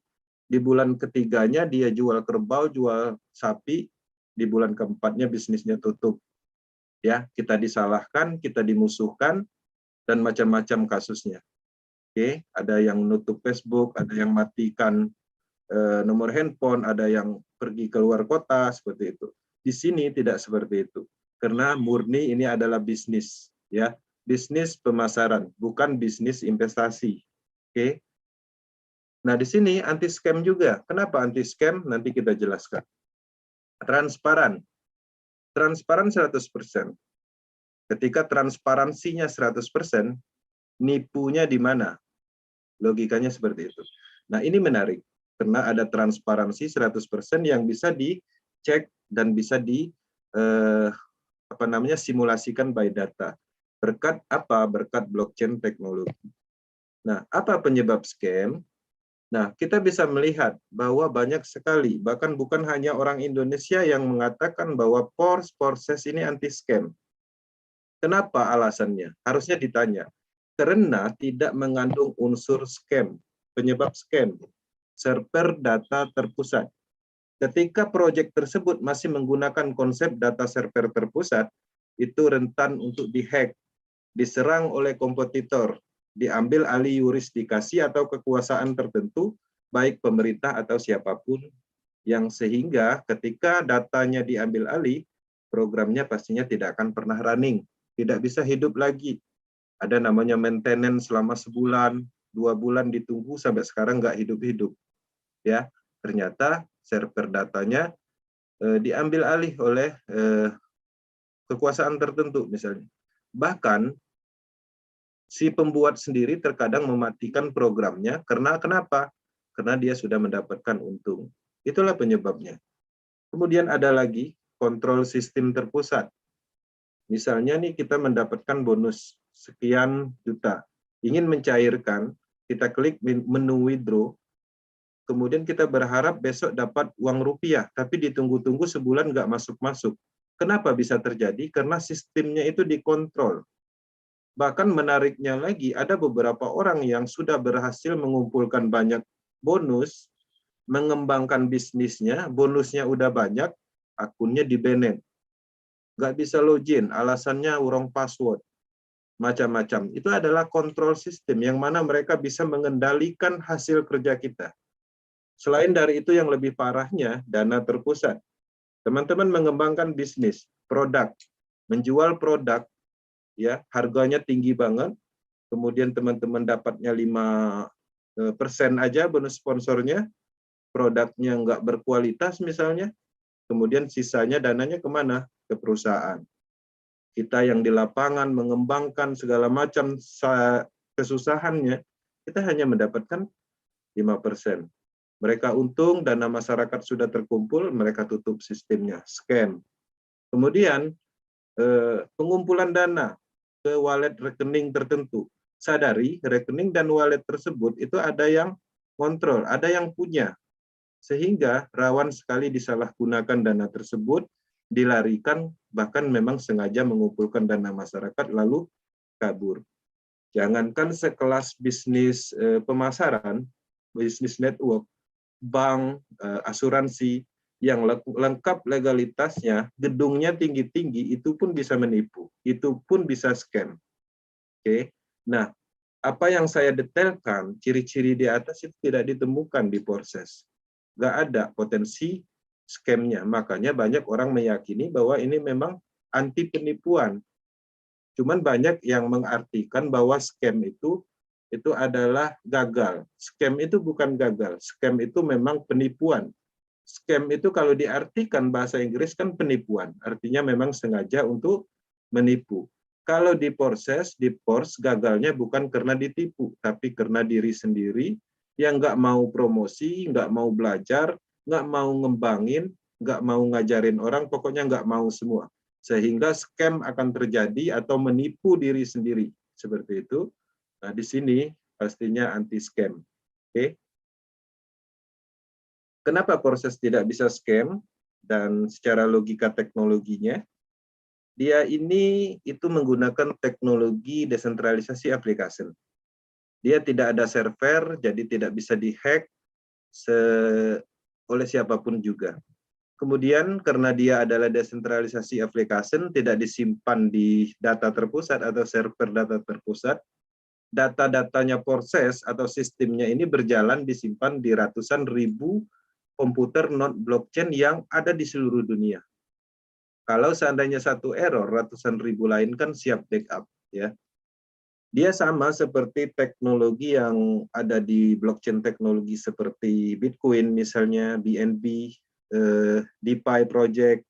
Speaker 5: di bulan ketiganya dia jual kerbau, jual sapi, di bulan keempatnya bisnisnya tutup. Ya, kita disalahkan, kita dimusuhkan, dan macam-macam kasusnya. Oke, ada yang menutup Facebook, ada yang matikan nomor handphone, ada yang pergi keluar kota, seperti itu. Di sini tidak seperti itu, karena murni ini adalah bisnis, ya, bisnis pemasaran, bukan bisnis investasi. Oke. Nah, di sini anti scam juga. Kenapa anti scam? Nanti kita jelaskan. Transparan. Transparan 100%. Ketika transparansinya 100%, nipunya di mana? Logikanya seperti itu. Nah, ini menarik karena ada transparansi 100% yang bisa dicek dan bisa simulasikan by data. Berkat apa? Berkat blockchain teknologi. Nah, apa penyebab scam? Nah, kita bisa melihat bahwa banyak sekali, bahkan bukan hanya orang Indonesia yang mengatakan bahwa proses ini anti-scam. Kenapa alasannya? Harusnya ditanya. Karena tidak mengandung unsur scam. Penyebab scam, server data terpusat. Ketika proyek tersebut masih menggunakan konsep data server terpusat, itu rentan untuk dihack, diserang oleh kompetitor, diambil alih yurisdikasi atau kekuasaan tertentu, baik pemerintah atau siapapun, yang sehingga ketika datanya diambil alih, programnya pastinya tidak akan pernah running, tidak bisa hidup lagi. Ada namanya maintenance selama sebulan, 2 bulan ditunggu sampai sekarang nggak hidup-hidup. Ya, ternyata server datanya diambil alih oleh kekuasaan tertentu misalnya. Bahkan si pembuat sendiri terkadang mematikan programnya karena kenapa? Karena dia sudah mendapatkan untung. Itulah penyebabnya. Kemudian ada lagi kontrol sistem terpusat. Misalnya nih kita mendapatkan bonus sekian juta. Ingin mencairkan, kita klik menu withdraw, kemudian kita berharap besok dapat uang rupiah, tapi ditunggu-tunggu sebulan nggak masuk-masuk. Kenapa bisa terjadi? Karena sistemnya itu dikontrol. Bahkan menariknya lagi, ada beberapa orang yang sudah berhasil mengumpulkan banyak bonus, mengembangkan bisnisnya, bonusnya udah banyak, akunnya di-banned. Nggak bisa login, alasannya wrong password, macam-macam. Itu adalah kontrol sistem yang mana mereka bisa mengendalikan hasil kerja kita. Selain dari itu yang lebih parahnya, dana terpusat. Teman-teman mengembangkan bisnis, produk, menjual produk, ya harganya tinggi banget, kemudian teman-teman dapatnya 5% aja bonus sponsornya, produknya nggak berkualitas misalnya, kemudian sisanya dananya kemana? Ke perusahaan. Kita yang di lapangan mengembangkan segala macam kesusahannya, kita hanya mendapatkan 5%. Mereka untung, dana masyarakat sudah terkumpul, mereka tutup sistemnya, scam. Kemudian pengumpulan dana ke wallet rekening tertentu. Sadari, rekening dan wallet tersebut itu ada yang kontrol, ada yang punya. Sehingga rawan sekali disalahgunakan dana tersebut, dilarikan, bahkan memang sengaja mengumpulkan dana masyarakat lalu kabur. Jangankan sekelas bisnis pemasaran, bisnis network, bank, asuransi, yang lengkap legalitasnya, gedungnya tinggi-tinggi, itu pun bisa menipu, itu pun bisa scam. Oke, nah apa yang saya detailkan, ciri-ciri di atas itu tidak ditemukan di proses, nggak ada potensi scamnya. Makanya banyak orang meyakini bahwa ini memang anti penipuan. Cuman banyak yang mengartikan bahwa scam itu adalah gagal. Scam itu bukan gagal, scam itu memang penipuan. Scam itu kalau diartikan bahasa Inggris kan penipuan, artinya memang sengaja untuk menipu. Kalau di proses, gagalnya bukan karena ditipu, tapi karena diri sendiri yang nggak mau promosi, nggak mau belajar, nggak mau ngembangin, nggak mau ngajarin orang, pokoknya nggak mau semua. Sehingga scam akan terjadi atau menipu diri sendiri. Seperti itu. Nah, di sini pastinya anti-scam. Oke. Kenapa proses tidak bisa scam? Dan secara logika teknologinya, dia ini itu menggunakan teknologi desentralisasi application. Dia tidak ada server, jadi tidak bisa dihack oleh siapapun juga. Kemudian karena dia adalah desentralisasi application, tidak disimpan di data terpusat atau server data terpusat, data-datanya proses atau sistemnya ini berjalan disimpan di ratusan ribu komputer non-blockchain yang ada di seluruh dunia. Kalau seandainya satu error, ratusan ribu lain kan siap backup. Ya. Dia sama seperti teknologi yang ada di blockchain teknologi seperti Bitcoin misalnya, BNB, DeFi project,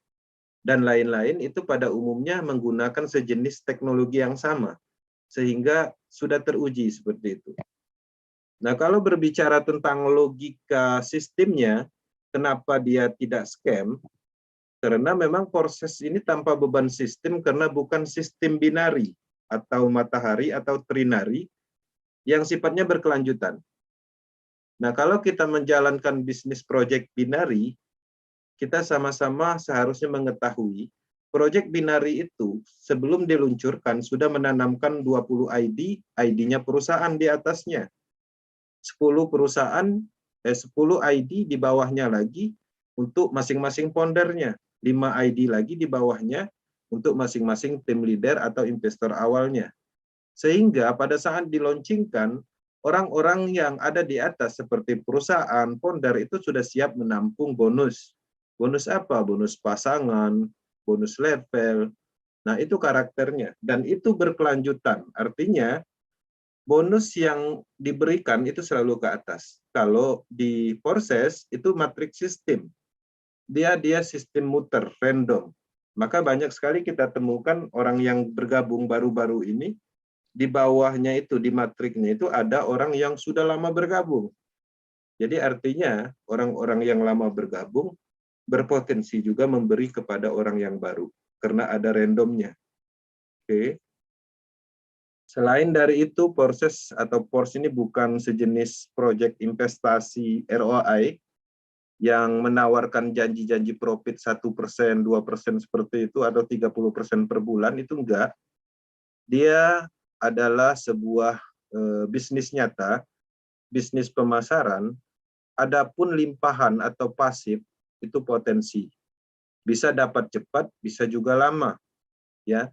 Speaker 5: dan lain-lain itu pada umumnya menggunakan sejenis teknologi yang sama. Sehingga sudah teruji seperti itu. Nah, kalau berbicara tentang logika sistemnya, kenapa dia tidak scam? Karena memang proses ini tanpa beban sistem karena bukan sistem binari atau matahari atau trinari yang sifatnya berkelanjutan. Nah, kalau kita menjalankan bisnis project binari, kita sama-sama seharusnya mengetahui project binari itu sebelum diluncurkan sudah menanamkan 20 ID, ID-nya perusahaan di atasnya. 10 perusahaan, 10 ID di bawahnya lagi untuk masing-masing foundernya. 5 ID lagi di bawahnya untuk masing-masing tim leader atau investor awalnya. Sehingga pada saat dilaunchingkan, orang-orang yang ada di atas seperti perusahaan, founder itu sudah siap menampung bonus. Bonus apa? Bonus pasangan, bonus level. Nah, itu karakternya. Dan itu berkelanjutan. Artinya, bonus yang diberikan itu selalu ke atas. Kalau di proses, itu matriks sistem. Dia sistem muter, random. Maka banyak sekali kita temukan orang yang bergabung baru-baru ini, di bawahnya itu, di matriknya itu ada orang yang sudah lama bergabung. Jadi artinya orang-orang yang lama bergabung berpotensi juga memberi kepada orang yang baru karena ada randomnya. Oke. Selain dari itu, proses atau PORS ini bukan sejenis proyek investasi ROI yang menawarkan janji-janji profit 1%, 2% seperti itu atau 30% per bulan, itu enggak. Dia adalah sebuah bisnis nyata, bisnis pemasaran. Adapun limpahan atau pasif itu potensi. Bisa dapat cepat, bisa juga lama, ya.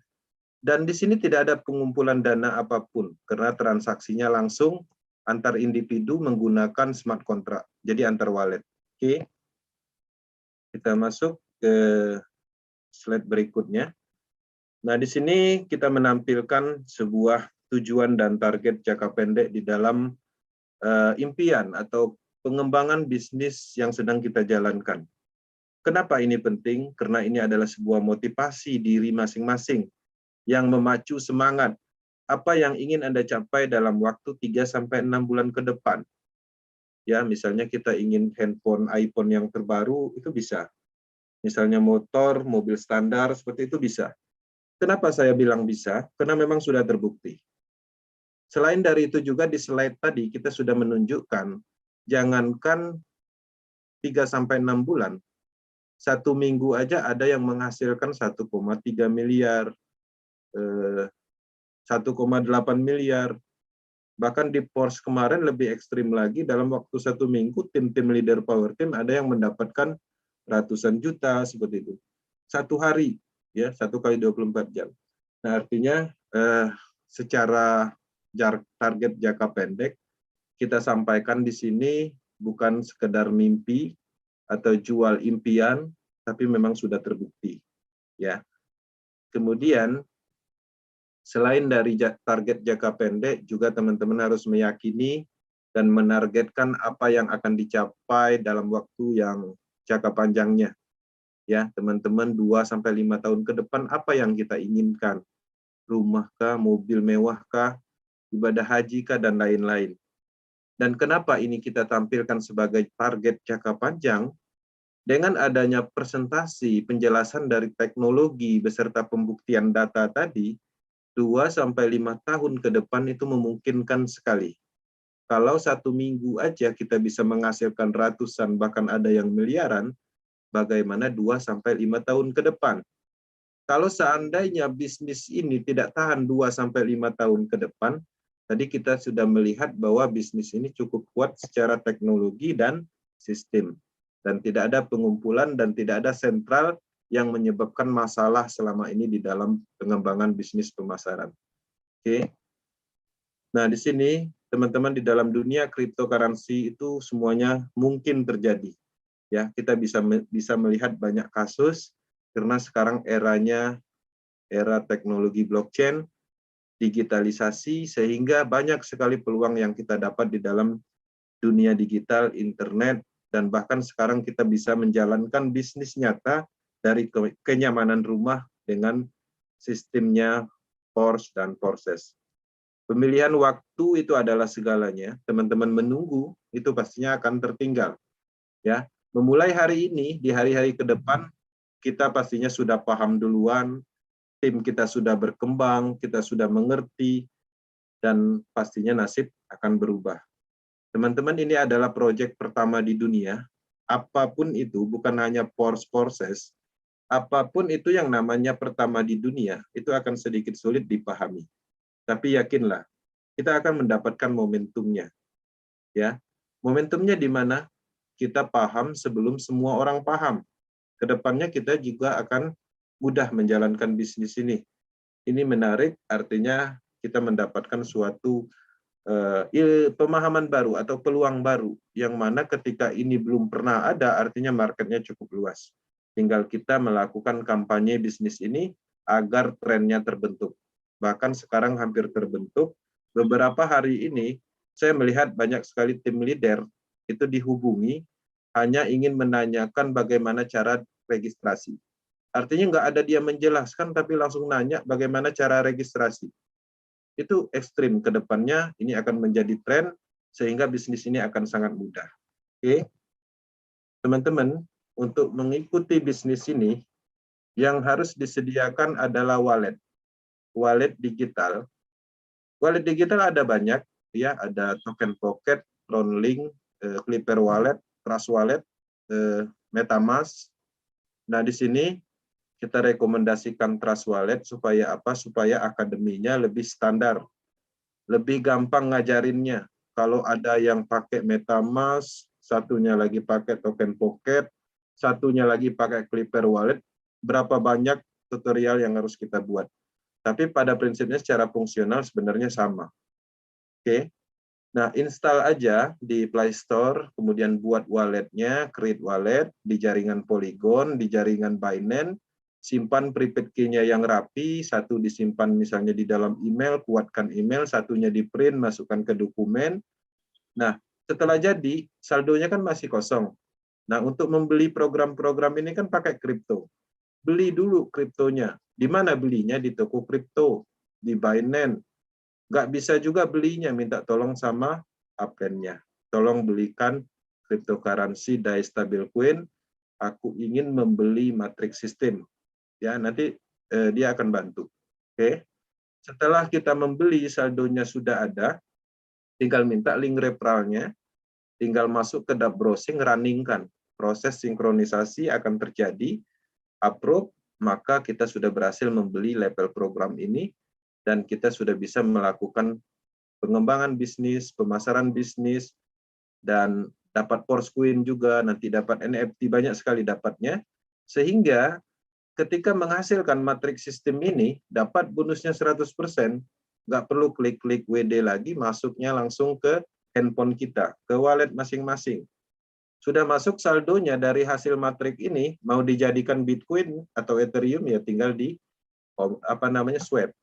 Speaker 5: Dan di sini tidak ada pengumpulan dana apapun karena transaksinya langsung antar individu menggunakan smart contract. Jadi antar wallet. Oke. Kita masuk ke slide berikutnya. Nah, di sini kita menampilkan sebuah tujuan dan target jangka pendek di dalam impian atau pengembangan bisnis yang sedang kita jalankan. Kenapa ini penting? Karena ini adalah sebuah motivasi diri masing-masing yang memacu semangat. Apa yang ingin Anda capai dalam waktu 3-6 bulan ke depan. Ya, misalnya kita ingin handphone, iPhone yang terbaru, itu bisa. Misalnya motor, mobil standar, seperti itu bisa. Kenapa saya bilang bisa? Karena memang sudah terbukti. Selain dari itu juga di slide tadi kita sudah menunjukkan, jangankan 3-6 bulan, 1 minggu aja ada yang menghasilkan 1,3 miliar, 1,8 miliar. Bahkan di PORS kemarin lebih ekstrim lagi, dalam waktu 1 minggu tim-tim leader power team ada yang mendapatkan ratusan juta seperti itu. 1 hari, ya, 1 kali 24 jam. Nah, artinya secara target jangka pendek kita sampaikan di sini bukan sekedar mimpi atau jual impian, tapi memang sudah terbukti, ya. Kemudian selain dari target jangka pendek, juga teman-teman harus meyakini dan menargetkan apa yang akan dicapai dalam waktu yang jangka panjangnya. Ya, teman-teman 2-5 tahun ke depan apa yang kita inginkan? Rumah kah, mobil mewah kah, ibadah haji kah, dan lain-lain. Dan kenapa ini kita tampilkan sebagai target jangka panjang? Dengan adanya presentasi penjelasan dari teknologi beserta pembuktian data tadi, 2-5 tahun ke depan itu memungkinkan sekali. Kalau 1 minggu aja kita bisa menghasilkan ratusan, bahkan ada yang miliaran, bagaimana 2-5 tahun ke depan? Kalau seandainya bisnis ini tidak tahan 2-5 tahun ke depan, tadi kita sudah melihat bahwa bisnis ini cukup kuat secara teknologi dan sistem. Dan tidak ada pengumpulan dan tidak ada sentral yang menyebabkan masalah selama ini di dalam pengembangan bisnis pemasaran. Oke. Nah, di sini teman-teman di dalam dunia cryptocurrency itu semuanya mungkin terjadi. Ya, kita bisa melihat banyak kasus karena sekarang eranya era teknologi blockchain, digitalisasi, sehingga banyak sekali peluang yang kita dapat di dalam dunia digital, internet, dan bahkan sekarang kita bisa menjalankan bisnis nyata dari kenyamanan rumah dengan sistemnya PORS dan proses. Pemilihan waktu itu adalah segalanya. Teman-teman menunggu itu pastinya akan tertinggal. Ya, memulai hari ini, di hari-hari ke depan kita pastinya sudah paham duluan, tim kita sudah berkembang, kita sudah mengerti, dan pastinya nasib akan berubah. Teman-teman, ini adalah proyek pertama di dunia. Apapun itu, bukan hanya proses, apapun itu yang namanya pertama di dunia, itu akan sedikit sulit dipahami. Tapi yakinlah, kita akan mendapatkan momentumnya. Ya, momentumnya di mana? Kita paham sebelum semua orang paham. Kedepannya kita juga akan mudah menjalankan bisnis ini. Ini menarik, artinya kita mendapatkan suatu pemahaman baru atau peluang baru, yang mana ketika ini belum pernah ada, artinya marketnya cukup luas. Tinggal kita melakukan kampanye bisnis ini agar trennya terbentuk. Bahkan sekarang hampir terbentuk. Beberapa hari ini, saya melihat banyak sekali tim leader itu dihubungi hanya ingin menanyakan bagaimana cara registrasi. Artinya nggak ada dia menjelaskan, tapi langsung nanya bagaimana cara registrasi. Itu ekstrim ke depannya, ini akan menjadi tren, sehingga bisnis ini akan sangat mudah. Oke, teman-teman, untuk mengikuti bisnis ini, yang harus disediakan adalah wallet. Wallet digital. Wallet digital ada banyak, ya, ada Token Pocket, Tronlink, Clipper Wallet, Trust Wallet, MetaMask. Nah, di sini kita rekomendasikan Trust Wallet supaya apa? Supaya akademinya lebih standar, lebih gampang ngajarinnya. Kalau ada yang pakai MetaMask, satunya lagi pakai Token Pocket, satunya lagi pakai Clipper Wallet, berapa banyak tutorial yang harus kita buat. Tapi pada prinsipnya secara fungsional sebenarnya sama. Oke. Nah, install aja di Play Store, kemudian buat walletnya, create wallet, di jaringan Polygon, di jaringan Binance, simpan private key-nya yang rapi, satu disimpan misalnya di dalam email, kuatkan email, satunya di print, masukkan ke dokumen. Nah, setelah jadi, saldonya kan masih kosong. Nah, untuk membeli program-program ini kan pakai kripto. Beli dulu kriptonya. Di mana belinya? Di toko kripto, di Binance. Nggak bisa juga belinya, minta tolong sama upline-nya. Tolong belikan cryptocurrency DAI stablecoin, aku ingin membeli matrix system. Ya, nanti dia akan bantu. Oke. Setelah kita membeli, saldonya sudah ada, tinggal minta link referralnya, tinggal masuk ke dap browsing, runningkan. Proses sinkronisasi akan terjadi, approve, maka kita sudah berhasil membeli level program ini, dan kita sudah bisa melakukan pengembangan bisnis, pemasaran bisnis, dan dapat Forcecoin juga, nanti dapat NFT, banyak sekali dapatnya. Sehingga ketika menghasilkan matrix sistem ini, dapat bonusnya 100%, nggak perlu klik-klik WD lagi, masuknya langsung ke handphone kita, ke wallet masing-masing. Sudah masuk saldonya dari hasil matrix ini, mau dijadikan Bitcoin atau Ethereum, ya tinggal di swap.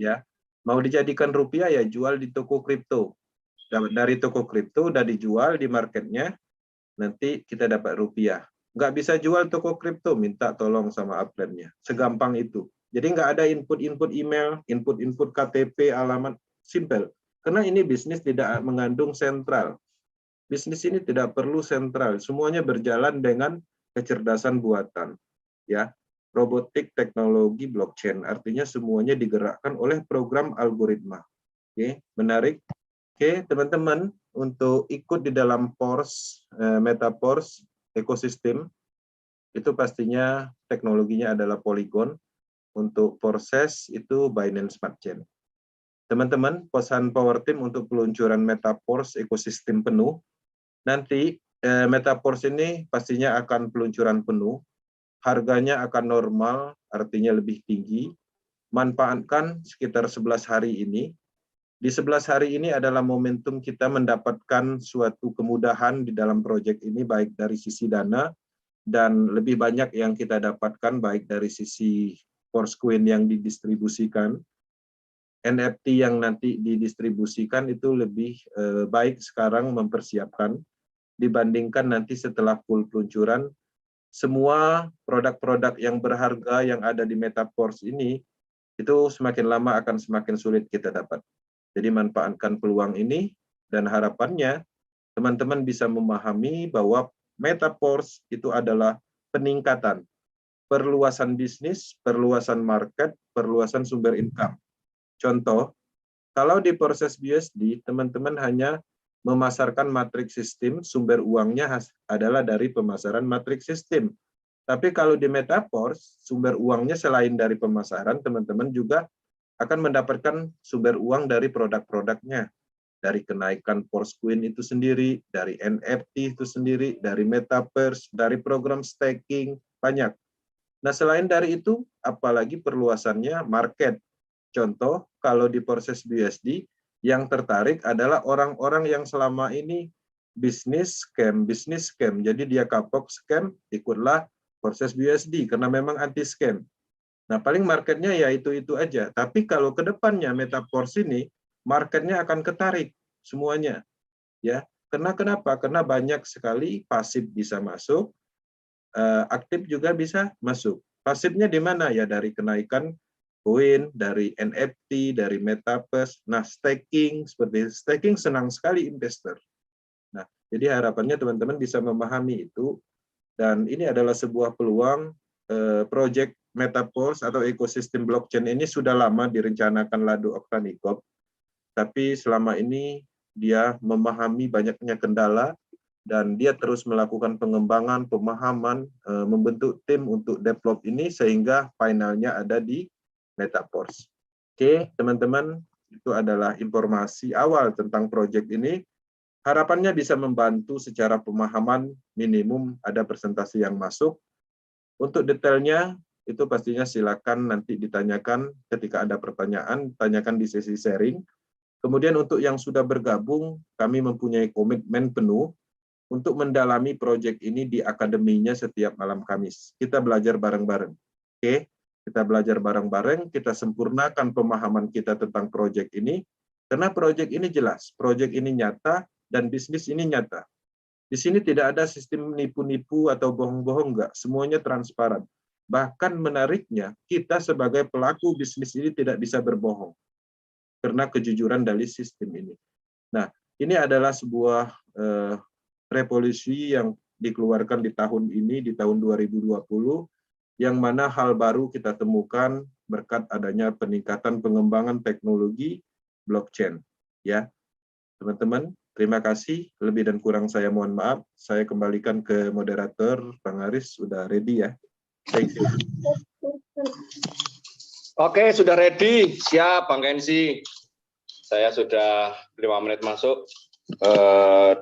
Speaker 5: Ya, mau dijadikan rupiah ya jual di toko kripto. Dari toko kripto udah dijual di marketnya, nanti kita dapat rupiah. Nggak bisa jual toko kripto, minta tolong sama upline-nya. Segampang itu. Jadi nggak ada input-input email, input-input KTP, alamat, simple. Karena ini bisnis tidak mengandung sentral. Bisnis ini tidak perlu sentral, semuanya berjalan dengan kecerdasan buatan. Ya. Robotik teknologi blockchain, artinya semuanya digerakkan oleh program algoritma. Oke, menarik. Oke, teman-teman, untuk ikut di dalam Metaverse ekosistem, itu pastinya teknologinya adalah Polygon. Untuk proses itu Binance Smart Chain. Teman-teman, pesan Power Team untuk peluncuran Metaverse ekosistem penuh. Nanti Metaverse ini pastinya akan peluncuran penuh. Harganya akan normal, artinya lebih tinggi. Manfaatkan sekitar 11 hari ini. Di 11 hari ini adalah momentum kita mendapatkan suatu kemudahan di dalam proyek ini, baik dari sisi dana, dan lebih banyak yang kita dapatkan, baik dari sisi Forcecoin yang didistribusikan, NFT yang nanti didistribusikan, itu lebih baik sekarang mempersiapkan, dibandingkan nanti setelah full peluncuran. Semua produk-produk yang berharga yang ada di Metaverse ini, itu semakin lama akan semakin sulit kita dapat. Jadi manfaatkan peluang ini, dan harapannya teman-teman bisa memahami bahwa Metaverse itu adalah peningkatan perluasan bisnis, perluasan market, perluasan sumber income. Contoh, kalau di proses BUSD, teman-teman hanya memasarkan matriks sistem, sumber uangnya adalah dari pemasaran matriks sistem. Tapi kalau di Metaforce, sumber uangnya selain dari pemasaran, teman-teman juga akan mendapatkan sumber uang dari produk-produknya. Dari kenaikan Force Coin itu sendiri, dari NFT itu sendiri, dari Metaverse, dari program staking, banyak. Nah, selain dari itu, apalagi perluasannya market. Contoh, kalau di proses BUSD, yang tertarik adalah orang-orang yang selama ini bisnis scam. Jadi dia kapok scam, ikutlah proses BUSD, karena memang anti-scam. Nah, paling marketnya ya itu aja. Tapi kalau ke depannya Metaverse ini, marketnya akan ketarik semuanya. Ya, kenapa? Karena banyak sekali pasif bisa masuk, aktif juga bisa masuk. Pasifnya di mana? Ya dari kenaikan koin, dari NFT, dari Metaverse. Nah, staking, seperti staking senang sekali investor. Nah, jadi harapannya teman-teman bisa memahami itu, dan ini adalah sebuah peluang. Project Metaverse atau ekosistem blockchain ini sudah lama direncanakan Lado Oktanikop, tapi selama ini dia memahami banyaknya kendala, dan dia terus melakukan pengembangan, pemahaman, membentuk tim untuk develop ini, sehingga finalnya ada di Metaverse. Oke, teman-teman, itu adalah informasi awal tentang proyek ini. Harapannya bisa membantu secara pemahaman, minimum ada presentasi yang masuk. Untuk detailnya, itu pastinya silakan nanti ditanyakan ketika ada pertanyaan, tanyakan di sesi sharing. Kemudian untuk yang sudah bergabung, kami mempunyai komitmen penuh untuk mendalami proyek ini di akademinya setiap malam Kamis. Kita belajar bareng-bareng. Oke? Kita belajar bareng-bareng, kita sempurnakan pemahaman kita tentang proyek ini, karena proyek ini jelas, proyek ini nyata, dan bisnis ini nyata. Di sini tidak ada sistem nipu-nipu atau bohong-bohong, enggak. Semuanya transparan. Bahkan menariknya, kita sebagai pelaku bisnis ini tidak bisa berbohong, karena kejujuran dari sistem ini. Nah, ini adalah sebuah revolusi yang dikeluarkan di tahun ini, di tahun 2020, yang mana hal baru kita temukan berkat adanya peningkatan pengembangan teknologi blockchain. Ya, teman-teman, terima kasih. Lebih dan kurang saya mohon maaf. Saya kembalikan ke moderator, Bang Aris, sudah ready ya. Thank you.
Speaker 2: Oke, sudah ready. Siap, Bang Kensi. Saya sudah 5 menit masuk.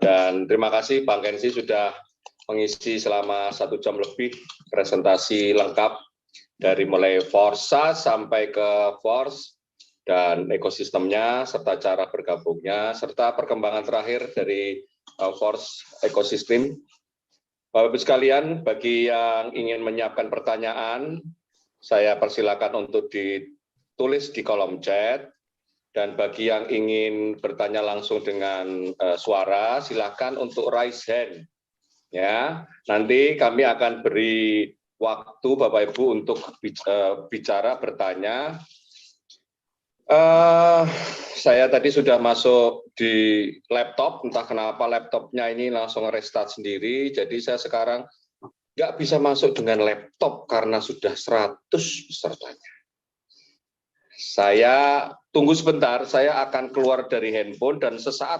Speaker 2: Dan terima kasih Bang Kensi sudah mengisi selama 1 jam lebih presentasi lengkap dari mulai Forza sampai ke Force dan ekosistemnya serta cara bergabungnya serta perkembangan terakhir dari Force ekosistem. Bapak Ibu sekalian, bagi yang ingin menyiapkan pertanyaan, saya persilakan untuk ditulis di kolom chat. Dan bagi yang ingin bertanya langsung dengan suara, silakan untuk raise hand. Ya, nanti kami akan beri waktu Bapak Ibu untuk bicara, bertanya. Saya tadi sudah masuk di laptop, entah kenapa laptopnya ini langsung restart sendiri, jadi saya sekarang nggak bisa masuk dengan laptop karena sudah 100 pesertanya. Saya tunggu sebentar, saya akan keluar dari handphone dan sesaat